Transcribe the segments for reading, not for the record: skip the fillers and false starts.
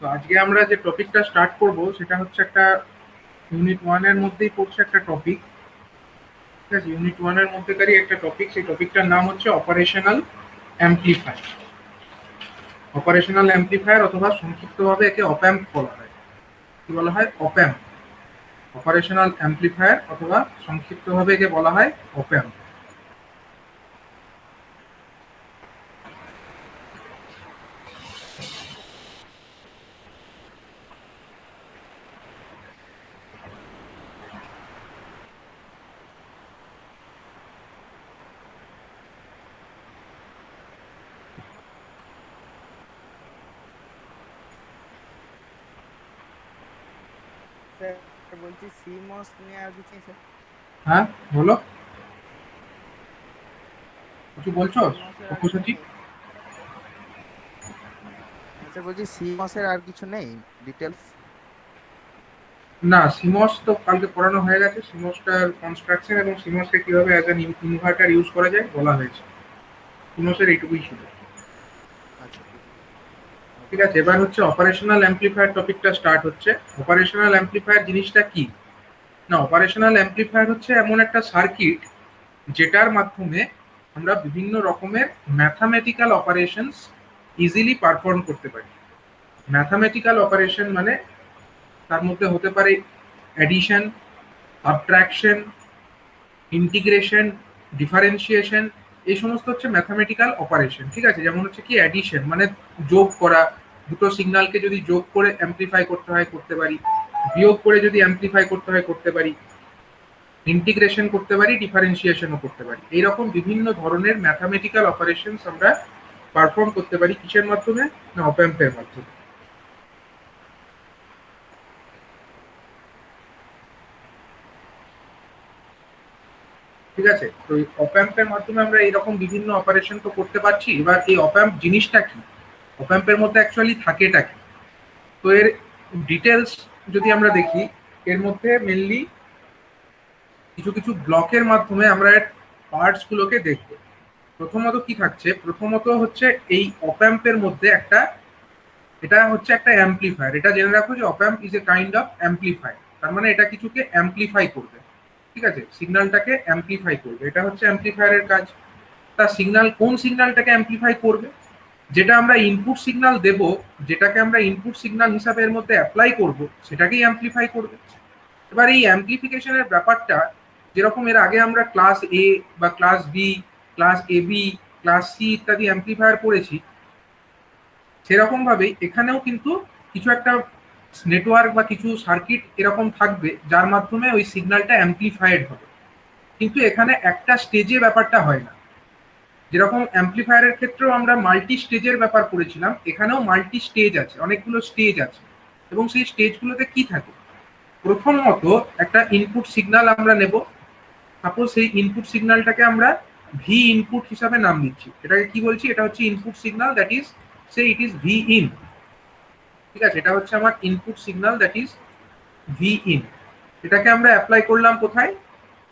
তো আজকে আমরা যে টপিকটা স্টার্ট করব সেটা হচ্ছে একটা ইউনিট ওয়ান এর মধ্যেই পড়ছে একটা টপিক। ঠিক আছে, ইউনিট ওয়ান এর মধ্যেকারই একটা টপিক, সেই টপিকটার নাম হচ্ছে অপারেশনাল অ্যাম্পলিফায়ার। অপারেশনাল অ্যাম্পলিফায়ার অথবা সংক্ষিপ্তভাবে একে অপ্যাম্প বলা হয়। কি বলা হয়? অপ্যাম্প। অপারেশনাল অ্যাম্পলিফায়ার অথবা সংক্ষিপ্তভাবে একে বলা হয় অপ্যাম্প। স্যার বলছি সিমস নিয়ে আর কিছু স্যার। হ্যাঁ, বলো, কিছু বলছো সিমসের আর কিছু সব্যসাচী? নেই। স্যার বলছি সিমসের আর কিছু নেই ডিটেলস। না, সিমস তো কালকে পড়ানো হয়ে গেছে। সিমসটার কনস্ট্রাকশন এবং সিমসকে কিভাবে অ্যাজ অ্যান ইনভার্টার ইউজ করা যায় বলা হয়েছে। সিমসের এইটুকুই ছিল। আচ্ছা ঠিক আছে। নো ঠিক আছে, প্রবলেম। এবার হচ্ছে অপারেশনাল অ্যাম্পলিফায়ার টপিকটা স্টার্ট হচ্ছে। অপারেশনাল অ্যাম্পলিফায়ার জিনিসটা কি? না, অপারেশনাল অ্যাম্পলিফায়ার হচ্ছে এমন একটা সার্কিট যেটার মাধ্যমে আমরা বিভিন্ন রকমের ম্যাথামেটিক্যাল অপারেশনস ইজিলি পারফর্ম করতে পারি। ম্যাথামেটিক্যাল অপারেশন মানে তার মধ্যে হতে পারে অ্যাডিশন, সাবট্রাকশন, ইন্টিগ্রেশন, ডিফারেন্সিয়েশন। এই সমস্ত হচ্ছে ম্যাথামেটিক্যাল অপারেশন। ঠিক আছে, যেমন হচ্ছে কি অ্যাডিশন মানে যোগ করা, দুটো সিগন্যালকে যদি যোগ করে অ্যাম্পলিফাই করতে হয় করতে পারি, বিয়োগ করে যদি অ্যাম্পলিফাই করতে হয় করতে পারি, ইন্টিগ্রেশন করতে পারি, ডিফারেন্সিয়েশনও করতে পারি। এইরকম বিভিন্ন ধরনের ম্যাথামেটিক্যাল অপারেশনস আমরা পারফর্ম করতে পারি কিসের মাধ্যমে? না, অপ্যাম্পের মাধ্যমে। ঠিক আছে, তো এই অপ্যাম্পের মাধ্যমে আমরা এরকম বিভিন্ন অপারেশন তো করতে পারছি। এবার এই অপ্যাম্প জিনিসটা কি, অপ্যাম্পের মধ্যে অ্যাকচুয়ালি থাকেটা কি? তো এর ডিটেলস যদি আমরা দেখি, এর মধ্যে মেনলি কিছু কিছু ব্লকের মাধ্যমে আমরা এর পার্টস গুলোকে দেখব। প্রথমত কি থাকছে? প্রথমত হচ্ছে এই অপ্যাম্পের মধ্যে একটা, এটা হচ্ছে একটা অ্যাম্পলিফায়ার। এটা জেনে রাখো যে op amp is a kind of amplifier. তার মানে এটা কিছুকে অ্যাম্পলিফাই করবে। ঠিক আছে, সিগন্যালটাকে অ্যাম্পলিফাই করবে, এটা হচ্ছে অ্যাম্পলিফায়ারের কাজ। তা সিগন্যাল, কোন সিগন্যালটাকে অ্যাম্পলিফাই করবে? যেটা আমরা ইনপুট সিগন্যাল দেব, যেটাকে আমরা ইনপুট সিগন্যাল হিসাবে এর মধ্যে অ্যাপ্লাই করব, সেটাকেই অ্যাম্পলিফাই করবে। এবার এই অ্যাম্পলিফিকেশনের ব্যাপারটা যেরকম এর আগে আমরা ক্লাস এ বা class B, class A B, class C ইত্যাদি অ্যাম্পলিফায়ার পড়েছি, সেরকম ভাবেই এখানেও কিন্তু কিছু একটা নেটওয়ার্ক বা কিছু সার্কিট এরকম থাকবে যার মাধ্যমে ওই সিগন্যালটা অ্যাম্পলিফাইড হবে। কিন্তু এখানে একটা স্টেজে ব্যাপারটা হয় না। যেরকম অ্যাম্পলিফায়ারের ক্ষেত্রেও আমরা মাল্টি স্টেজের ব্যাপার করেছিলাম, এখানেও মাল্টি স্টেজ আছে, অনেকগুলো স্টেজ আছে। এবং সেই স্টেজগুলোতে কি থাকে? প্রথমত একটা ইনপুট সিগন্যাল আমরা নেব। সাপোজ সেই ইনপুট সিগন্যালটাকে আমরা ভি ইনপুট হিসাবে নাম দিচ্ছি। এটাকে কি বলছি? এটা হচ্ছে input signal, that is say it is V in. ঠিক আছে, এটা হচ্ছে আমার input signal, that is V in. এটাকে আমরা অ্যাপ্লাই করলাম কোথায়?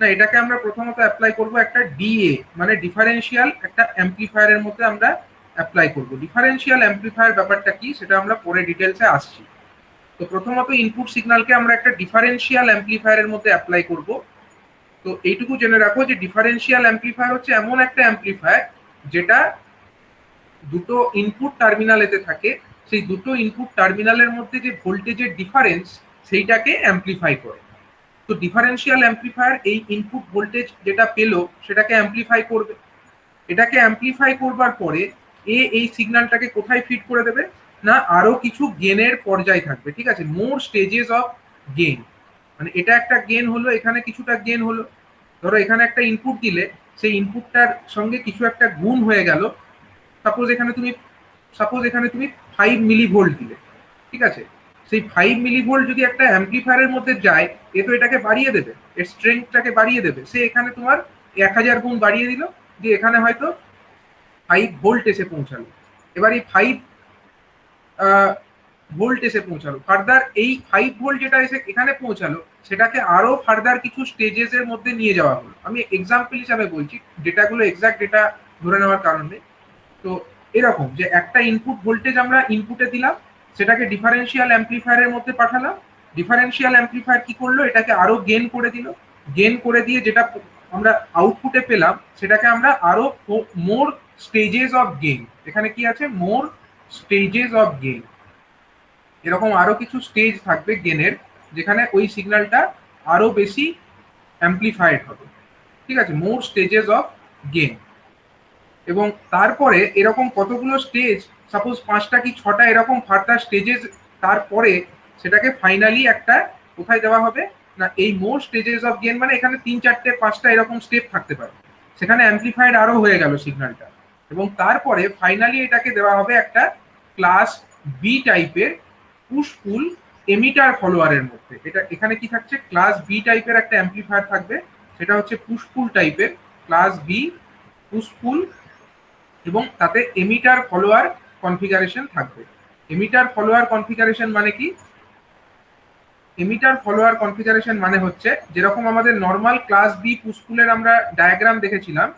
না, এটাকে আমরা প্রথমত অ্যাপ্লাই করব একটা ডিএ মানে ডিফারেন্সিয়াল একটা অ্যাম্পলিফায়ারের মধ্যে আমরা অ্যাপ্লাই করব। ডিফারেন্সিয়াল অ্যাম্পলিফায়ার ব্যাপারটা কি সেটা আমরা পরে ডিটেলসে আসছি। তো প্রথমত ইনপুট সিগন্যালকে আমরা একটা ডিফারেন্সিয়াল অ্যাম্পলিফায়ারের মধ্যে অ্যাপ্লাই করব। তো এইটুকু জেনে রাখো যে ডিফারেন্সিয়াল অ্যাম্পলিফায়ার হচ্ছে এমন একটা অ্যাম্পলিফায়ার যেটা দুটো ইনপুট টার্মিনালেতে থাকে। সেই দুটো ইনপুট টার্মিনালের মধ্যে যে ভোল্টেজের ডিফারেন্স, সেইটাকে অ্যাম্পলিফাই করে। তো ডিফারেন্সিয়াল অ্যাম্পলিফায়ার এই ইনপুট ভোল্টেজ যেটা পেলো সেটাকে অ্যাম্পলিফাই করবে। এটাকে অ্যাম্পলিফাই করবার পরে এই সিগন্যালটাকে কোথায় ফিড করে দেবে? না, আরো কিছু গেনের পর্যায় থাকবে। ঠিক আছে, মোর স্টেজেস অফ গেন। মানে এটা একটা গেন হলো, এখানে কিছুটা গেন হলো। ধরো এখানে একটা ইনপুট দিলে সেই ইনপুটটার সঙ্গে কিছু একটা গুণ হয়ে গেল। সাপোজ এখানে তুমি সাপোজ এখানে তুমি 5 মিলি ভোল্ট দিলে। ঠিক আছে, সেই 5 মিলি ভোল্ট যদি একটা অ্যাম্পলিফায়ারের মধ্যে যায়, এ তো এটাকে বাড়িয়ে দেবে, এর স্ট্রেংথটাকে বাড়িয়ে দেবে। সে এখানে তোমার 1000 গুণ বাড়িয়ে দিল, যে এখানে হয়তো 5 ভোল্ট এসে পৌঁছালো। এবার এই 5 ভোল্ট এসে পৌঁছালো, ফার্দার এই 5 ভোল্ট যেটা এসে এখানে পৌঁছালো, সেটাকে আরো ফার্দার কিছু স্টেজেস এর মধ্যে নিয়ে যাওয়া হলো। আমি এক্সাম্পল হিসাবে বলছি, ডেটাগুলো এক্সাক্ট ডেটা ধরে নেওয়ার কারণে। তো এরকম যে একটা ইনপুট ভোল্টেজ আমরা ইনপুটে দিলাম, সেটাকে ডিফারেন্সিয়াল অ্যাম্প্লিফায়ারের মধ্যে পাঠালাম। ডিফারেন্সিয়াল অ্যাম্প্লিফায়ার কি করলো, এটাকে আরো গেন করে দিল। গেন করে দিয়ে যেটা আমরা আউটপুটে পেলাম সেটাকে আমরা আরো মোর স্টেজেস অফ গেইন, এখানে কি আছে, মোর স্টেজেস অফ গেইন, এরকম আরো কিছু স্টেজ থাকবে গেনের, যেখানে ওই সিগন্যালটা আরো বেশি অ্যাম্প্লিফাইড হবে। ঠিক আছে, মোর স্টেজেস অফ গেইন। এবং তারপরে এরকম কতগুলো স্টেজ, সাপোজ 5টা কি 6টা এরকম ফার্দার স্টেজেস, তারপরে সেটাকে ফাইনালি একটা কোথায় দেওয়া হবে না, এই মোর স্টেজেস অফ গেইন মানে এখানে 3, 4, 5টা এরকম স্টেপ থাকতে পারে, সেখানে অ্যাম্প্লিফাইড আরো হয়ে গেল সিগন্যালটা। এবং তারপরে ফাইনালি এটাকে দেওয়া হবে একটা ক্লাস বি টাইপের পুশ পুল এমিটার ফলোয়ারের মধ্যে। এটা এখানে কি থাকছে, ক্লাস বি টাইপের একটা অ্যাম্প্লিফায়ার থাকবে, সেটা হচ্ছে পুশ পুল টাইপের, ক্লাস বি পুশ পুল, এবং তাতে এমিটার ফলোয়ার কনফিগারেশন থাকবে। এমিটার ফলোয়ার কনফিগারেশন মানে কি, এমিটার ফলোয়ার কনফিগারেশন মানে হচ্ছে যেরকম আমাদের নর্মাল ক্লাস বি পুশপুলের আমরা ডায়াগ্রাম দেখেছিলাম,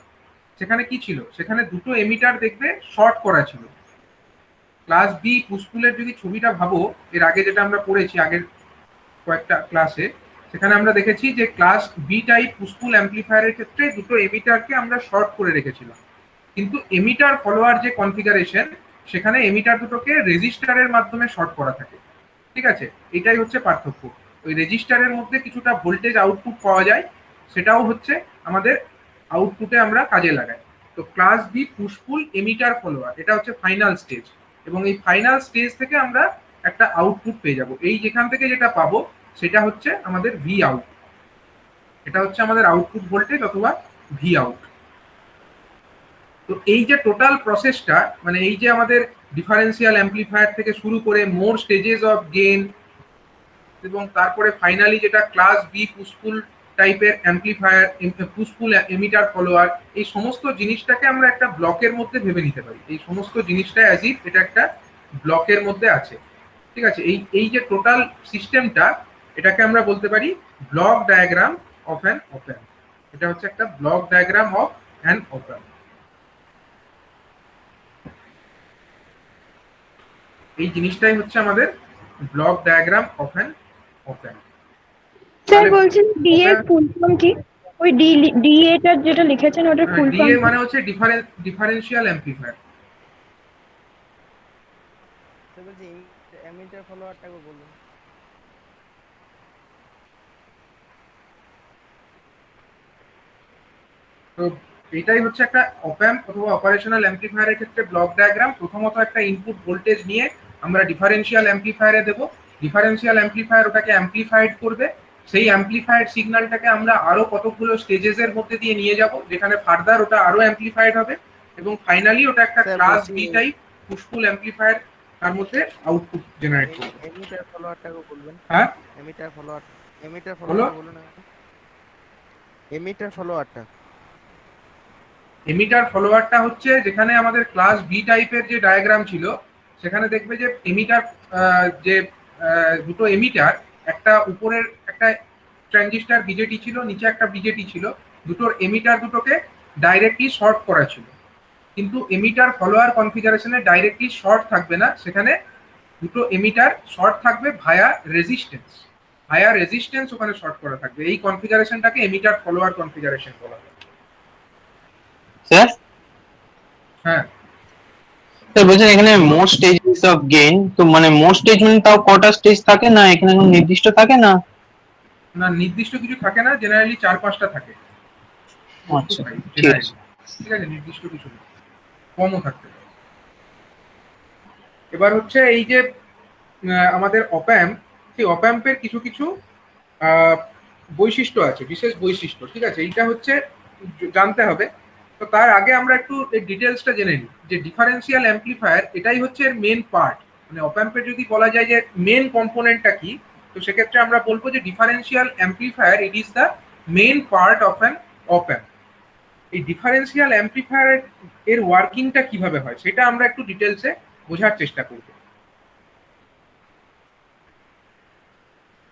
সেখানে কি ছিল, সেখানে দুটো এমিটার দেখবে শর্ট করা ছিল। ক্লাস বি পুশপুলের যদি ছবিটা ভাবো, এর আগে যেটা আমরা পড়েছি আগের কয়েকটা ক্লাসে, সেখানে আমরা দেখেছি যে ক্লাস বি টাইপ পুশপুল অ্যাম্প্লিফায়ারের ক্ষেত্রে দুটো এমিটারকে আমরা শর্ট করে রেখেছিলাম। কিন্তু এমিটার ফলোয়ার যে কনফিগারেশন, সেখানে এমিটার দুটোকে রেজিস্টারের মাধ্যমে শর্ট করা থাকে। ঠিক আছে, এটাই হচ্ছে পার্থক্য। ওই রেজিস্টারের মধ্যে কিছুটা ভোল্টেজ আউটপুট পাওয়া যায়, সেটাও হচ্ছে আমাদের আউটপুটে আমরা কাজে লাগাই। তো class B push pull emitter follower, এটা হচ্ছে ফাইনাল স্টেজ, এবং এই ফাইনাল স্টেজ থেকে আমরা একটা আউটপুট পেয়ে যাব। এই যেখান থেকে যেটা পাবো সেটা হচ্ছে আমাদের ভি আউট, এটা হচ্ছে আমাদের আউটপুট ভোল্টেজ অথবা ভি আউট। তো এই যে টোটাল প্রসেসটা, মানে এই যে আমাদের ডিফারেন্সিয়াল অ্যাম্প্লিফায়ার থেকে শুরু করে মোর স্টেজেস অফ গেইন, এবং তারপরে ফাইনালি যেটা ক্লাস বি পুশপুল টাইপের অ্যাম্প্লিফায়ার, পুশপুল এমিটার ফলোয়ার, এই সমস্ত জিনিসটাকে আমরা একটা ব্লকের মধ্যে ভেবে নিতে পারি। এই সমস্ত জিনিসটা অ্যাজ ইফ এটা একটা ব্লকের মধ্যে আছে। ঠিক আছে, এই এই যে টোটাল সিস্টেমটা, এটাকে আমরা বলতে পারি ব্লক ডায়াগ্রাম অফ অ্যান অপ অ্যাম্প। এটা হচ্ছে একটা ব্লক ডায়াগ্রাম অফ অ্যান অপ অ্যাম্প। এই জিনিসটাই হচ্ছে আমাদের ব্লক ডায়াগ্রাম অফ অ্যান অপ অ্যাম্প। স্যার বলছেন ডি এর ফুল ফর্ম কি? ওই ডি এটা যেটা লিখেছেন ওটার ফুল ফর্ম ডিএ মানে হচ্ছে ডিফারেন্সিয়াল অ্যাম্প্লিফায়ার। তো বলছি এমিটার ফলোয়ারটাকে বলুন। তো এটাই হচ্ছে একটা অপ অ্যাম্প অথবা অপারেশনাল অ্যাম্প্লিফায়ারের ক্ষেত্রে ব্লক ডায়াগ্রাম। প্রথমত একটা ইনপুট ভোল্টেজ নিয়ে আমরা ডিফারেন্সিয়াল অ্যাম্প্লিফায়ারে দেব, ডিফারেন্সিয়াল অ্যাম্প্লিফায়ার ওটাকে অ্যাম্প্লিফাইড করবে, সেই অ্যাম্প্লিফাইড সিগন্যালটাকে আমরা আরো কতগুলো স্টেজেসের মধ্যে দিয়ে নিয়ে যাব, যেখানে ফার্দার ওটা আরো অ্যাম্প্লিফাইড হবে, এবং ফাইনালি ওটা একটা স্যার ক্লাস বলছি বি টাইপ পুশপুল অ্যাম্প্লিফায়ার তার মধ্যে আউটপুট জেনারেট করবে। এমিটার ফলোয়ারটাকে বলবেন। হ্যাঁ, এমিটার ফলোয়ার, এমিটার বলো। ফলোয়ারটা বলুন। এমিটার ফলোয়ারটা, এমিটার ফলোয়ারটা হচ্ছে যেখানে আমাদের ক্লাস বি টাইপের যে ডায়াগ্রাম ছিল, সেখানে দেখবে যে এমিটার, যে দুটো এমিটার, একটা উপরের একটা ট্রানজিস্টার বিজেটি ছিল, নিচে একটা বিজেটি ছিল, দুটোর এমিটার দুটোকে ডাইরেক্টলি শর্ট করা ছিল। কিন্তু এমিটার ফলোয়ার কনফিগারেশনে ডাইরেক্টলি শর্ট থাকবে না, সেখানে দুটো এমিটার শর্ট থাকবে ভায়া রেজিস্ট্যান্স, ভায়া রেজিস্ট্যান্স ওখানে শর্ট করা থাকবে। এই কনফিগারেশনটাকে এমিটার ফলোয়ার কনফিগারেশন বলা হয়। স্যার হ্যাঁ, স্যার বলছেন এখানে মোর স্টেজেস অফ গেইন, তো মানে মোর স্টেজ মানে তাও কটা স্টেজ থাকে, না এখানে কোনো নির্দিষ্ট থাকে না? না নির্দিষ্ট কিছু থাকে না, জেনারেলি 4-5টা থাকে। আচ্ছা, ঠিক জেনারেলি, আছে। ঠিক আছে, নির্দিষ্ট কিছু না, কমও থাকতে পারে। এবার হচ্ছে এই যে আমাদের অপ্যাম্প, সেই অপ্যাম্পের কিছু কিছু আহ, বৈশিষ্ট্য আছে, বিশেষ বৈশিষ্ট্য। ঠিক আছে, এইটা হচ্ছে জানতে হবে। তো তার আগে আমরা একটু এই ডিটেলসটা জেনে নিই যে ডিফারেন্সিয়াল অ্যাম্প্লিফায়ার এটাই হচ্ছে এর মেন পার্ট। মানে অপ্যাম্পের যদি বলা যায় যে মেন কম্পোনেন্টটা কি, তো সেক্ষেত্রে আমরা বলবো যে differential amplifier it is the main part of an op amp. এই ডিফারেন্সিয়াল অ্যাম্প্লিফায়ার এর ওয়ার্কিংটা কিভাবে হয় সেটা আমরা একটু ডিটেলসে বোঝার চেষ্টা করব।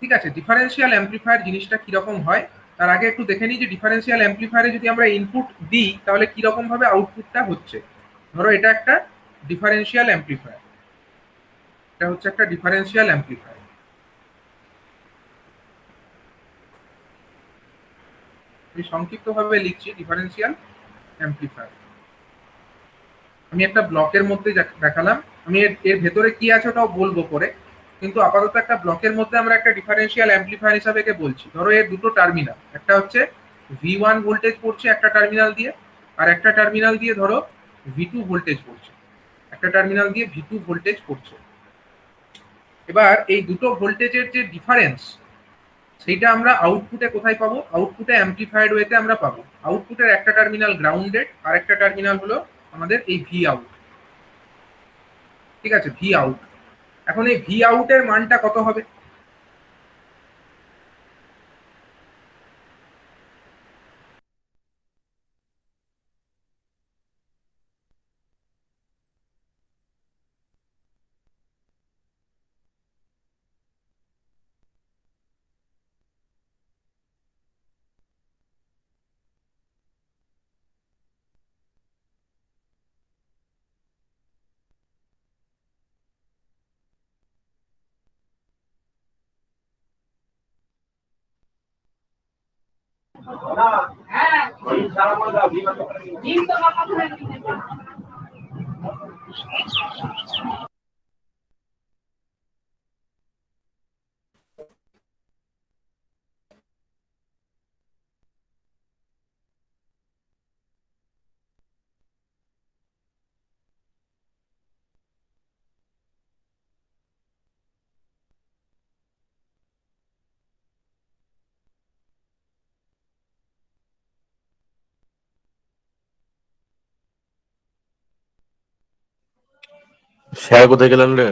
ঠিক আছে, ডিফারেন্সিয়াল অ্যাম্প্লিফায়ার জিনিসটা কিরকম হয় তার আগে একটু দেখে নিই যে ডিফারেন্সিয়াল অ্যাম্প্লিফায়ারে যদি আমরা ইনপুট দিই তাহলে কিরকম ভাবে আউটপুটটা হচ্ছে। ধরো এটা একটা ডিফারেন্সিয়াল অ্যাম্প্লিফায়ার, একটা হচ্ছে একটা ডিফারেন্সিয়াল অ্যাম্প্লিফায়ার। আমি সংক্ষিপ্তভাবে লিখছি ডিফারেন্সিয়াল অ্যাম্প্লিফায়ার। আমি একটা ব্লকের মধ্যে দেখালাম, আমি এর ভেতরে কি আছে ওটাও বলবো পরে, কিন্তু আপাতত একটা ব্লকের মধ্যে আমরা একটা ডিফারেন্সিয়াল অ্যাম্প্লিফায়ার হিসাবে একে বলছি। ধরো এর দুটো টার্মিনাল, একটা হচ্ছে V1 ভোল্টেজ পড়ছে একটা টার্মিনাল দিয়ে, আর একটা টার্মিনাল দিয়ে ধরো V2 ভোল্টেজ পড়ছে, একটা টার্মিনাল দিয়ে V2 ভোল্টেজ পড়ছে। এবার এই দুটো ভোল্টেজের যে ডিফারেন্স সেইটা আমরা আউটপুটে কোথায় পাবো? আউটপুটে অ্যাম্প্লিফাইড ওয়েতে আমরা পাবো। আউটপুটের একটা টার্মিনাল গ্রাউন্ডেড আর একটা টার্মিনাল হলো আমাদের এই ভি আউট। ঠিক আছে, ভি আউট। এখন এই ভি আউটের মানটা কত হবে? স্যার কোথায় গেলেন রে?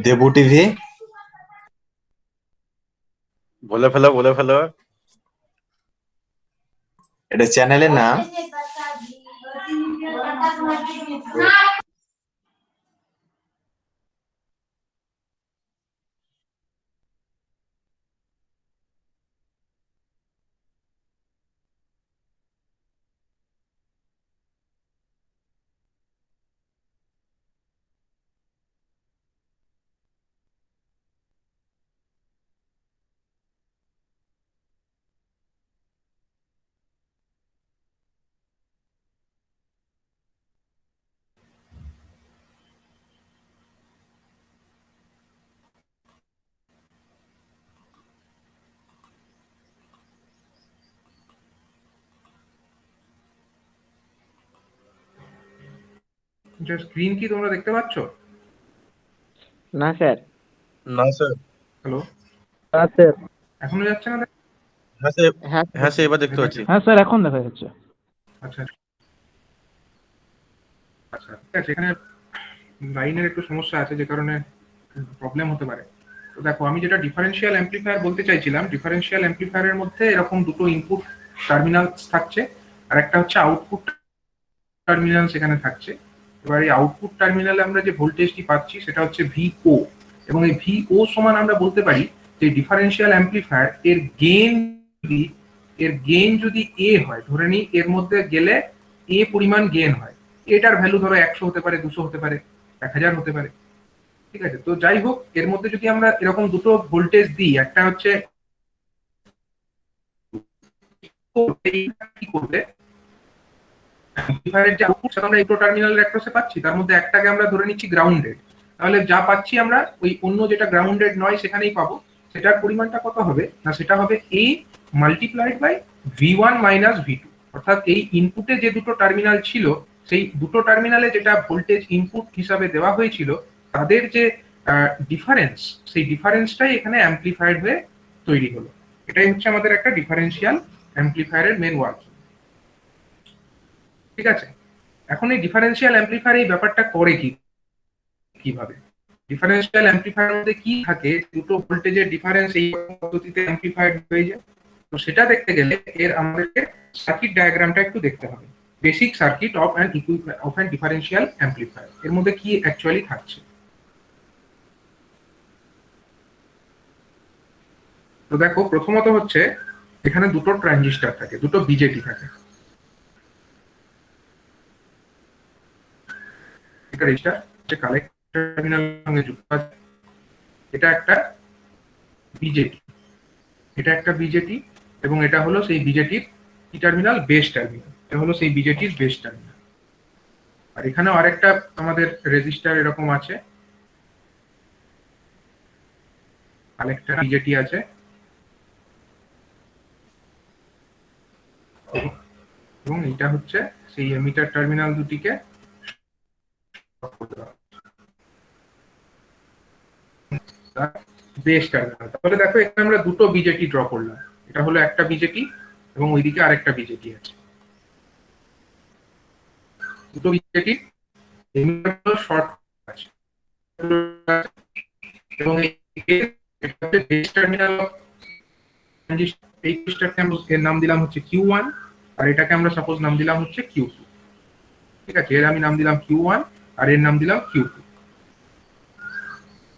দেবু টিভি বলে ফেলো, বলে ফেলো। এটা চ্যানেলের নাম। স্ক্রিন কি তোমরা দেখতে পাচ্ছ? না স্যার। না স্যার। হ্যালো, হ্যাঁ স্যার। এখনো যাচ্ছে না? হ্যাঁ স্যার, হ্যাঁ হ্যাঁ স্যার, এবার দেখতে পাচ্ছি। হ্যাঁ স্যার এখন দেখা যাচ্ছে। আচ্ছা আচ্ছা, ঠিক আছে। এখানে লাইনের একটু সমস্যা আছে যে কারণে প্রবলেম হতে পারে। তো দেখো, আমি যেটা ডিফারেন্সিয়াল অ্যাম্প্লিফায়ার বলতে চাইছিলাম, ডিফারেন্সিয়াল অ্যাম্প্লিফায়ারের মধ্যে এরকম দুটো ইনপুট টার্মিনাল থাকছে আর একটা হচ্ছে আউটপুট টার্মিনাল সেখানে থাকছে। এবার এই আউটপুট টার্মিনালে আমরা যে ভোল্টেজটি পাচ্ছি সেটা হচ্ছে ভিও, এবং এই ভিও সমান আমরা বলতে পারি যে ডিফারেন্সিয়াল অ্যাম্প্লিফায়ার এর গেইন যদি এ হয়, ধরে নিই এর মধ্যে গেলে এ পরিমাণ গেইন হয়, এটার ভ্যালু ধরো 100 হতে পারে, 200 হতে পারে, 1000 হতে পারে। ঠিক আছে, তো যাই হোক, এর মধ্যে যদি আমরা এরকম দুটো ভোল্টেজ দিই, একটা হচ্ছে কি করবে, অ্যাম্প্লিফায়ারের যে আউটপুট সেটা আমরা এই টার্মিনালের অ্যাক্রসে পাচ্ছি, তার মধ্যে একটাকে আমরা ধরে নিচ্ছি গ্রাউন্ডেড, তাহলে যা পাচ্ছি আমরা ওই অন্য যেটা গ্রাউন্ডেড নয় সেখানেই পাবো। সেটার পরিমাণটা কত হবে না, সেটা হবে a multiplied by v1 minus v2। অর্থাৎ এই ইনপুটে যে দুটো টার্মিনাল ছিল, সেই দুটো টার্মিনালে যেটা ভোল্টেজ ইনপুট হিসাবে দেওয়া হয়েছিল, তাদের যে ডিফারেন্স, সেই ডিফারেন্সটাই এখানে অ্যাম্প্লিফায়ার হয়ে তৈরি হলো। এটাই হচ্ছে আমাদের একটা ডিফারেন্সিয়াল অ্যাম্প্লিফায়ারের মেন ওয়ার্ক। ঠিক আছে, এখন এই ডিফারেন্সিয়াল অ্যাম্প্লিফায়ার এই ব্যাপারটা করে কিভাবে? ডিফারেন্সিয়াল অ্যাম্প্লিফায়ারের মধ্যে কি থাকে, দুটো ভোল্টেজের ডিফারেন্স এই পদ্ধতিতে অ্যাম্প্লিফাইড হয়ে যায়। তো সেটা দেখতে গেলে এর আমাদেরকে সার্কিট ডায়াগ্রামটা একটু দেখতে হবে। Basic circuit of an differential amplifier, এর মধ্যে কি অ্যাকচুয়ালি থাকছে। তো তো দেখো প্রথমত হচ্ছে এখানে দুটো ট্রানজিস্টর থাকে, দুটো বিজেটি থাকে। এটা রেজিস্টার যে কালেক্টর টার্মিনাল সঙ্গে যুক্ত আছে, এটা একটা বিজেটি, এটা একটা বিজেটি, এবং এটা হলো সেই বিজেটির কি টার্মিনাল, বেস টার্মিনাল। এটা হলো সেই বিজেটির বেস টার্মিনাল। আর এখানেও আরেকটা আমাদের রেজিস্টার এরকম আছে, কালেক্টর বিজেটি আছে, এবং এটা হচ্ছে সেই এমিটার টার্মিনাল দুটিকে বেস টার্মিনাল। তাহলে দেখো এখানে আমরা দুটো বিজেটি ড্র করলাম, এটা হলো একটা বিজেটি এবং ওইদিকে আরেকটা বিজেটি আছে। দুটো বিজেটি শর্ট আছে, এবং বেস টার্মিনাল এই ট্রানজিস্টরকে এর নাম দিলাম হচ্ছে Q1, আর এটাকে আমরা সাপোজ নাম দিলাম হচ্ছে Q2। ঠিক আছে, এর আমি নাম দিলাম Q1 আর এর নাম দিলাম Q2।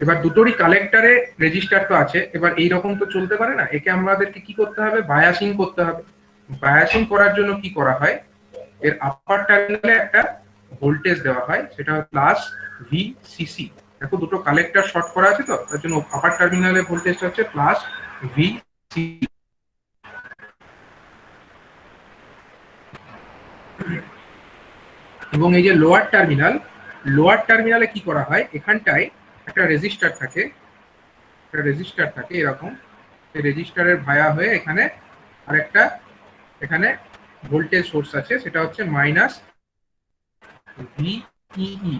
এবার দুটোরই কালেক্টরে রেজিস্টার তো আছে, এবার এইরকম তো চলতে পারে না, একে আমাদেরকে কি করতে হবে, বায়াসিং করতে হবে। বায়াসিং করার জন্য কি করা হয়, এর আপার টার্মিনালে একটা ভোল্টেজ দেওয়া হয়, সেটা প্লাস VCC। দেখো দুটো কালেক্টর শর্ট করা আছে, তো তার জন্য আপার টার্মিনালে ভোল্টেজটা হচ্ছে প্লাস VCC। এবং এই যে লোয়ার টার্মিনালে কি করা হয়, এখানটায় একটা রেজিস্টার থাকে, এরকম। সেই রেজিস্টারের ভায়া হয়ে এখানে আরেকটা এখানে ভোল্টেজ সোর্স আছে, সেটা হচ্ছে মাইনাস VEE।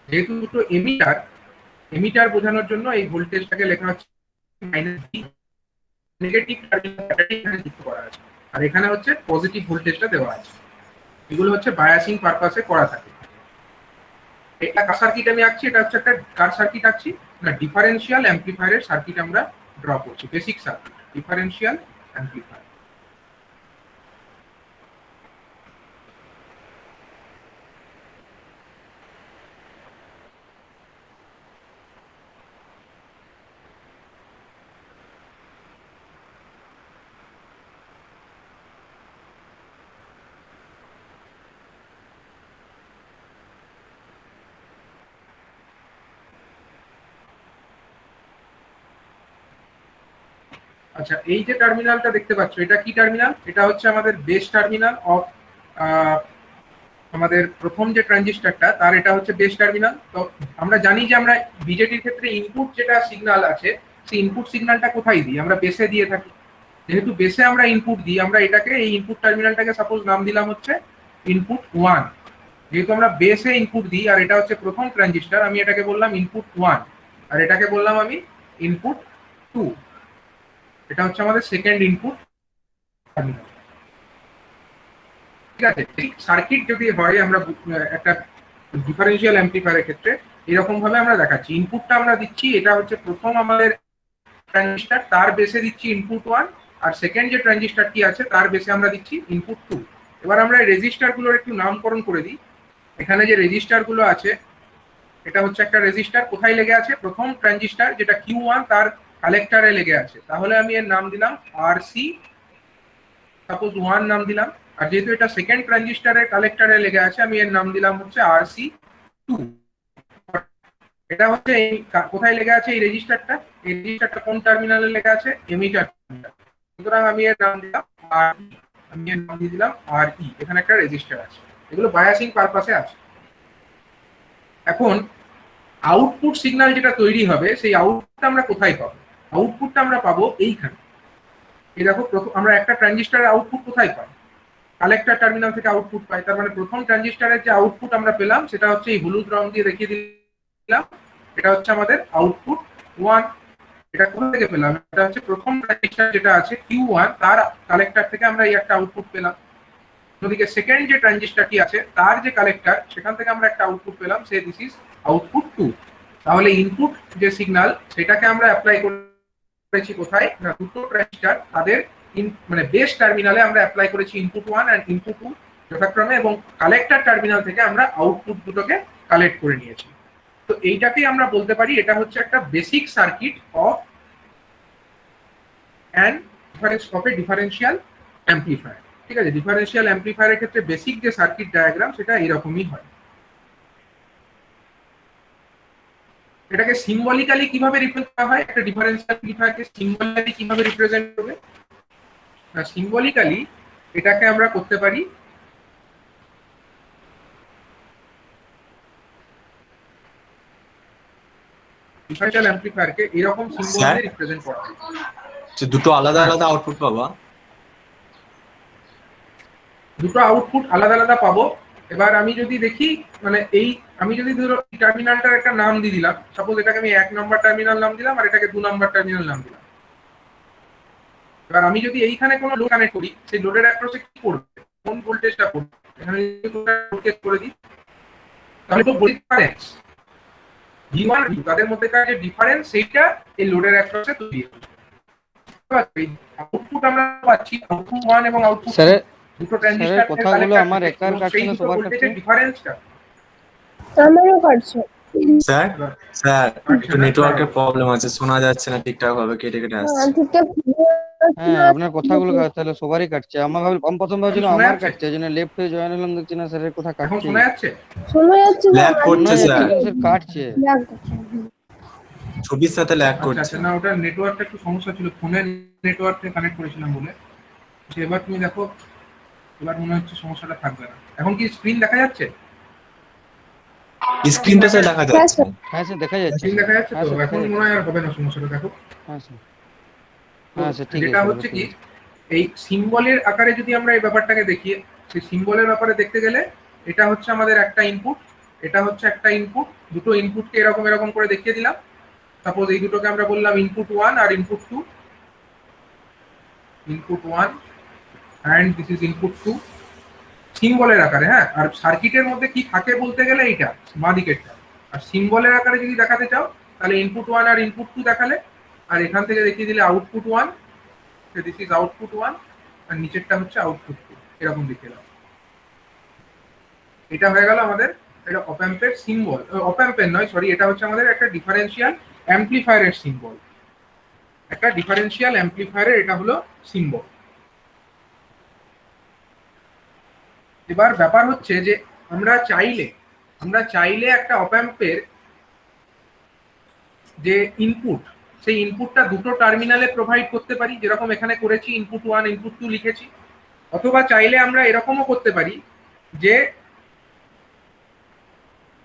যেহেতু দুটো এমিটার বোঝানোর জন্য এই ভোল্টেজটাকে লেখা হচ্ছে মাইনাস V, নেগেটিভ টার্মিনাল এখানে যুক্ত করা আছে, আর এখানে হচ্ছে পজিটিভ ভোল্টেজটা দেওয়া আছে। এগুলো হচ্ছে বায়াসিং পারপাসে করা থাকে। এটা কার সার্কিট আমি আঁকছি, এটা হচ্ছে একটা কার সার্কিট আঁকছি না, ডিফারেনশিয়াল অ্যাম্পলিফায়ারের সার্কিট আমরা ড্র করছি, বেসিক সার্কিট ডিফারেনশিয়াল অ্যাম্পলিফায়ার। আচ্ছা, এই যে টার্মিনালটা দেখতে পাচ্ছ, এটা কি টার্মিনাল, এটা হচ্ছে আমাদের বেস টার্মিনাল অফ আমাদের প্রথম যে ট্রানজিস্টরটা, তার এটা হচ্ছে বেস টার্মিনাল। তো আমরা জানি যে আমরা বিজেটির ক্ষেত্রে ইনপুট যেটা সিগন্যাল আছে, সেই ইনপুট সিগন্যালটা কোথায় দিই, আমরা বেসে দিয়ে থাকি। যেহেতু বেসে আমরা ইনপুট দিই, আমরা এটাকে এই ইনপুট টার্মিনালটাকে সাপোজ নাম দিলাম হচ্ছে ইনপুট 1। যেহেতু আমরা বেসে ইনপুট দিই, আর এটা হচ্ছে প্রথম ট্রানজিস্টর, আমি এটাকে বললাম ইনপুট 1, আর এটাকে বললাম আমি ইনপুট 2। এটা হচ্ছে আমাদের সেকেন্ড ইনপুট টার্মিনাল। ঠিক আছে, সার্কিট যদি হয় আমরা একটা ডিফারেনশিয়াল অ্যাম্পলিফায়ারের ক্ষেত্রে এরকম ভাবে আমরা দেখাচ্ছি, ইনপুটটা আমরা দিচ্ছি, এটা হচ্ছে প্রথম আমাদের ট্রানজিস্টর, তার বেসে দিচ্ছি ইনপুট 1, আর সেকেন্ড যে ট্রানজিস্টরটি আছে তার বেসে আমরা দিচ্ছি ইনপুট 2। এবার আমরা রেজিস্টার গুলোর একটু নামকরণ করে দিই। এখানে যে রেজিস্টার গুলো আছে, এটা হচ্ছে একটা রেজিস্টার কোথায় লেগে আছে, প্রথম ট্রানজিস্টর যেটা Q1 তার কালেক্টরে লেগে আছে, তাহলে আমি এর নাম দিলাম RC সাপোজ 1 নাম দিলাম। আর যেহেতু এটা সেকেন্ড ট্রানজিস্টরের কালেক্টরে লেগে আছে, আমি এর নাম দিলাম হচ্ছে RC2। এটা হচ্ছে এই কোথায় লেগে আছে এই রেজিস্টারটা, এই রেজিস্টারটা কোন টার্মিনালে লেগে আছে, এমিটার। সুতরাং আমি এর নাম দিলাম RE, আমি এর নাম দিয়ে দিলাম RE। এখানে একটা রেজিস্টার আছে, এগুলো বায়াসিং পারপাসে আছে। এখন আউটপুট সিগন্যাল যেটা তৈরি হবে, সেই আউটপুটটা আমরা কোথায় পাবো, আউটপুটটা আমরা পাবো এইখানে। এই দেখো আমরা একটা ট্রানজিস্টরের আউটপুট কোথায় পাই, কালেক্টর টার্মিনাল থেকে আউটপুট পাই। তার মানে প্রথম ট্রানজিস্টরের যে আউটপুট আমরা পেলাম, সেটা হচ্ছে এই হলুদ রং দিয়ে দেখিয়ে দিলাম, এটা হচ্ছে আমাদের আউটপুট 1। এটা কোথা থেকে পেলাম, এটা হচ্ছে প্রথম ট্রানজিস্টর যেটা আছে Q1 তার কালেক্টর থেকে আমরা এই একটা আউটপুট পেলাম। অন্যদিকে সেকেন্ড যে ট্রানজিস্টরটি আছে তার যে কালেক্টর, সেখান থেকে আমরা একটা আউটপুট পেলাম, সে দিস ইজ আউটপুট 2। তাহলে ইনপুট যে সিগন্যাল, সেটাকে আমরা অ্যাপ্লাই করেছি কোথায় না, দুটো ট্রানজিস্টর তাদের মানে বেস টার্মিনালে আমরা অ্যাপ্লাই করেছি ইনপুট 1 আর ইনপুট 2 যথাক্রমে, এবং কালেক্টর টার্মিনাল থেকে আমরা আউটপুট দুটোকে কালেক্ট করে নিয়েছি। তো এইটাকেই আমরা বলতে পারি এটা হচ্ছে একটা basic circuit of and difference of A differential amplifier. ঠিক আছে, ডিফারেন্সিয়াল অ্যাম্পলিফায়ারের ক্ষেত্রে বেসিক যে সার্কিট ডায়াগ্রাম সেটা এরকমই হয়। এটাকে সিম্বলিক্যালি কিভাবে রিপ্রেজেন্ট করা হয়, একটা ডিফারেন্সিয়াল অ্যাম্পলিফায়ারকে সিম্বলিক্যালি কিভাবে রিপ্রেজেন্ট করবে? না, সিম্বলিক্যালি এটাকে আমরা করতে পারি ডিফারেন্সিয়াল অ্যাম্পলিফায়ারকে এরকম সিম্বল দিয়ে রিপ্রেজেন্ট করা হয়। দুটো আলাদা আলাদা আউটপুট পাবা? দুটো আউটপুট আলাদা আলাদা পাবো। এবার আমি যদি দেখি, মানে আমি যদি ধরো টার্মিনালটার একটা নাম দিয়ে দিলাম, সাপোজ এটাকে আমি 1 নম্বর টার্মিনাল নাম দিলাম আর এটাকে 2 নম্বর টার্মিনাল নাম দিলাম। এবার আমি যদি এইখানে কোনো লোড কানেক্ট করি, সেই লোডের অ্যাক্রসে কি করবে, কোন ভোল্টেজটা পড়বে, এখানে যদি ভোল্টেজ করে দিই তাহলে তো ডিফারেন্স V1 V2 তাদের মধ্যেকার যে ডিফারেন্স সেইটা এই লোডের অ্যাক্রসে তৈরি হবে। আউটপুট আমরা পাচ্ছি আউটপুট 1 এবং আউটপুট স্যার দুটো ট্রানজিস্টর কথাগুলো আমার একার কাটছে না, সবার কাটছে? ডিফারেন্সটা আমারও কাটছে। স্যার একটু নেটওয়ার্কের প্রবলেম আছে, শোনা যাচ্ছে না ঠিকঠাক ভাবে, কেটে কেটে আসছে। ঠিকঠাক হ্যাঁ আপনার কথাগুলো তাহলে সবারই কাটছে। আমার আমি প্রথম ভাবছিলাম শোনা আমার যাচ্ছে? কাটছে, এই জন্য লেফট হয়ে জয়েন হলাম, দেখছি না স্যারের কথা এখন কাটছে। শোনা যাচ্ছে? শোনা যাচ্ছে না, ল্যাগ করছে স্যার, স্যার কাটছে। ছবির সাথে ল্যাগ আচ্ছা করছে। আচ্ছা, না ওটা নেটওয়ার্কটা একটু সমস্যা ছিল, ফোনের নেটওয়ার্কে কানেক্ট করেছিলাম বলে। আচ্ছা, এবার তুমি দেখো, এবার মনে হচ্ছে সমস্যাটা থাকবে না। এখন কি স্ক্রিন দেখা যাচ্ছে? স্ক্রিনটা স্যার দেখা যাচ্ছে। হ্যাঁ স্যার দেখা যাচ্ছে। স্ক্রিন দেখা যাচ্ছে হ্যাঁ তো? স্যার, এখন দেখা মনে হয় আর হবে না সমস্যাটা। দেখো হ্যাঁ স্যার, তো হ্যাঁ স্যার ঠিক যেটা আছে। হচ্ছে কি, এই সিম্বলের আকারে যদি আমরা এই ব্যাপারটাকে দেখি, সেই সিম্বলের ব্যাপারে দেখতে গেলে এটা হচ্ছে আমাদের একটা ইনপুট, এটা হচ্ছে একটা ইনপুট, দুটো ইনপুটকে এরকম এরকম করে দেখিয়ে দিলাম। সাপোজ এই দুটোকে আমরা বললাম ইনপুট 1 আর input 2, input 1 and this is input 2 সিম্বলের আকারে। হ্যাঁ, আর সার্কিটের মধ্যে কি থাকে বলতে গেলে এইটা বাঁ দিকেরটা। আর সিম্বলের আকারে যদি দেখাতে চাও তাহলে ইনপুট 1 আর ইনপুট 2 দেখালে, আর এখান থেকে দেখিয়ে দিলে আউটপুট 1, দিস ইজ আউটপুট 1 আর নিচেরটা হচ্ছে আউটপুট 2, এরকম লিখে দাও। এটা হয়ে গেল আমাদের এটা অপ অ্যাম্পের সিম্বল, অপ অ্যাম্পের নয় সরি, এটা হচ্ছে আমাদের একটা ডিফারেন্সিয়াল অ্যাম্পলিফায়ারের সিম্বল। একটা ডিফারেন্সিয়াল অ্যাম্পলিফায়ারের এটা হলো সিম্বল। এবার ব্যাপার হচ্ছে যে আমরা চাইলে একটা অপ অ্যাম্পের যে ইনপুট, সেই ইনপুটটা দুটো টার্মিনালে প্রোভাইড করতে পারি, যেরকম এখানে করেছি ইনপুট 1 ইনপুট 2 লিখেছি। অথবা চাইলে আমরা এরকমও করতে পারি যে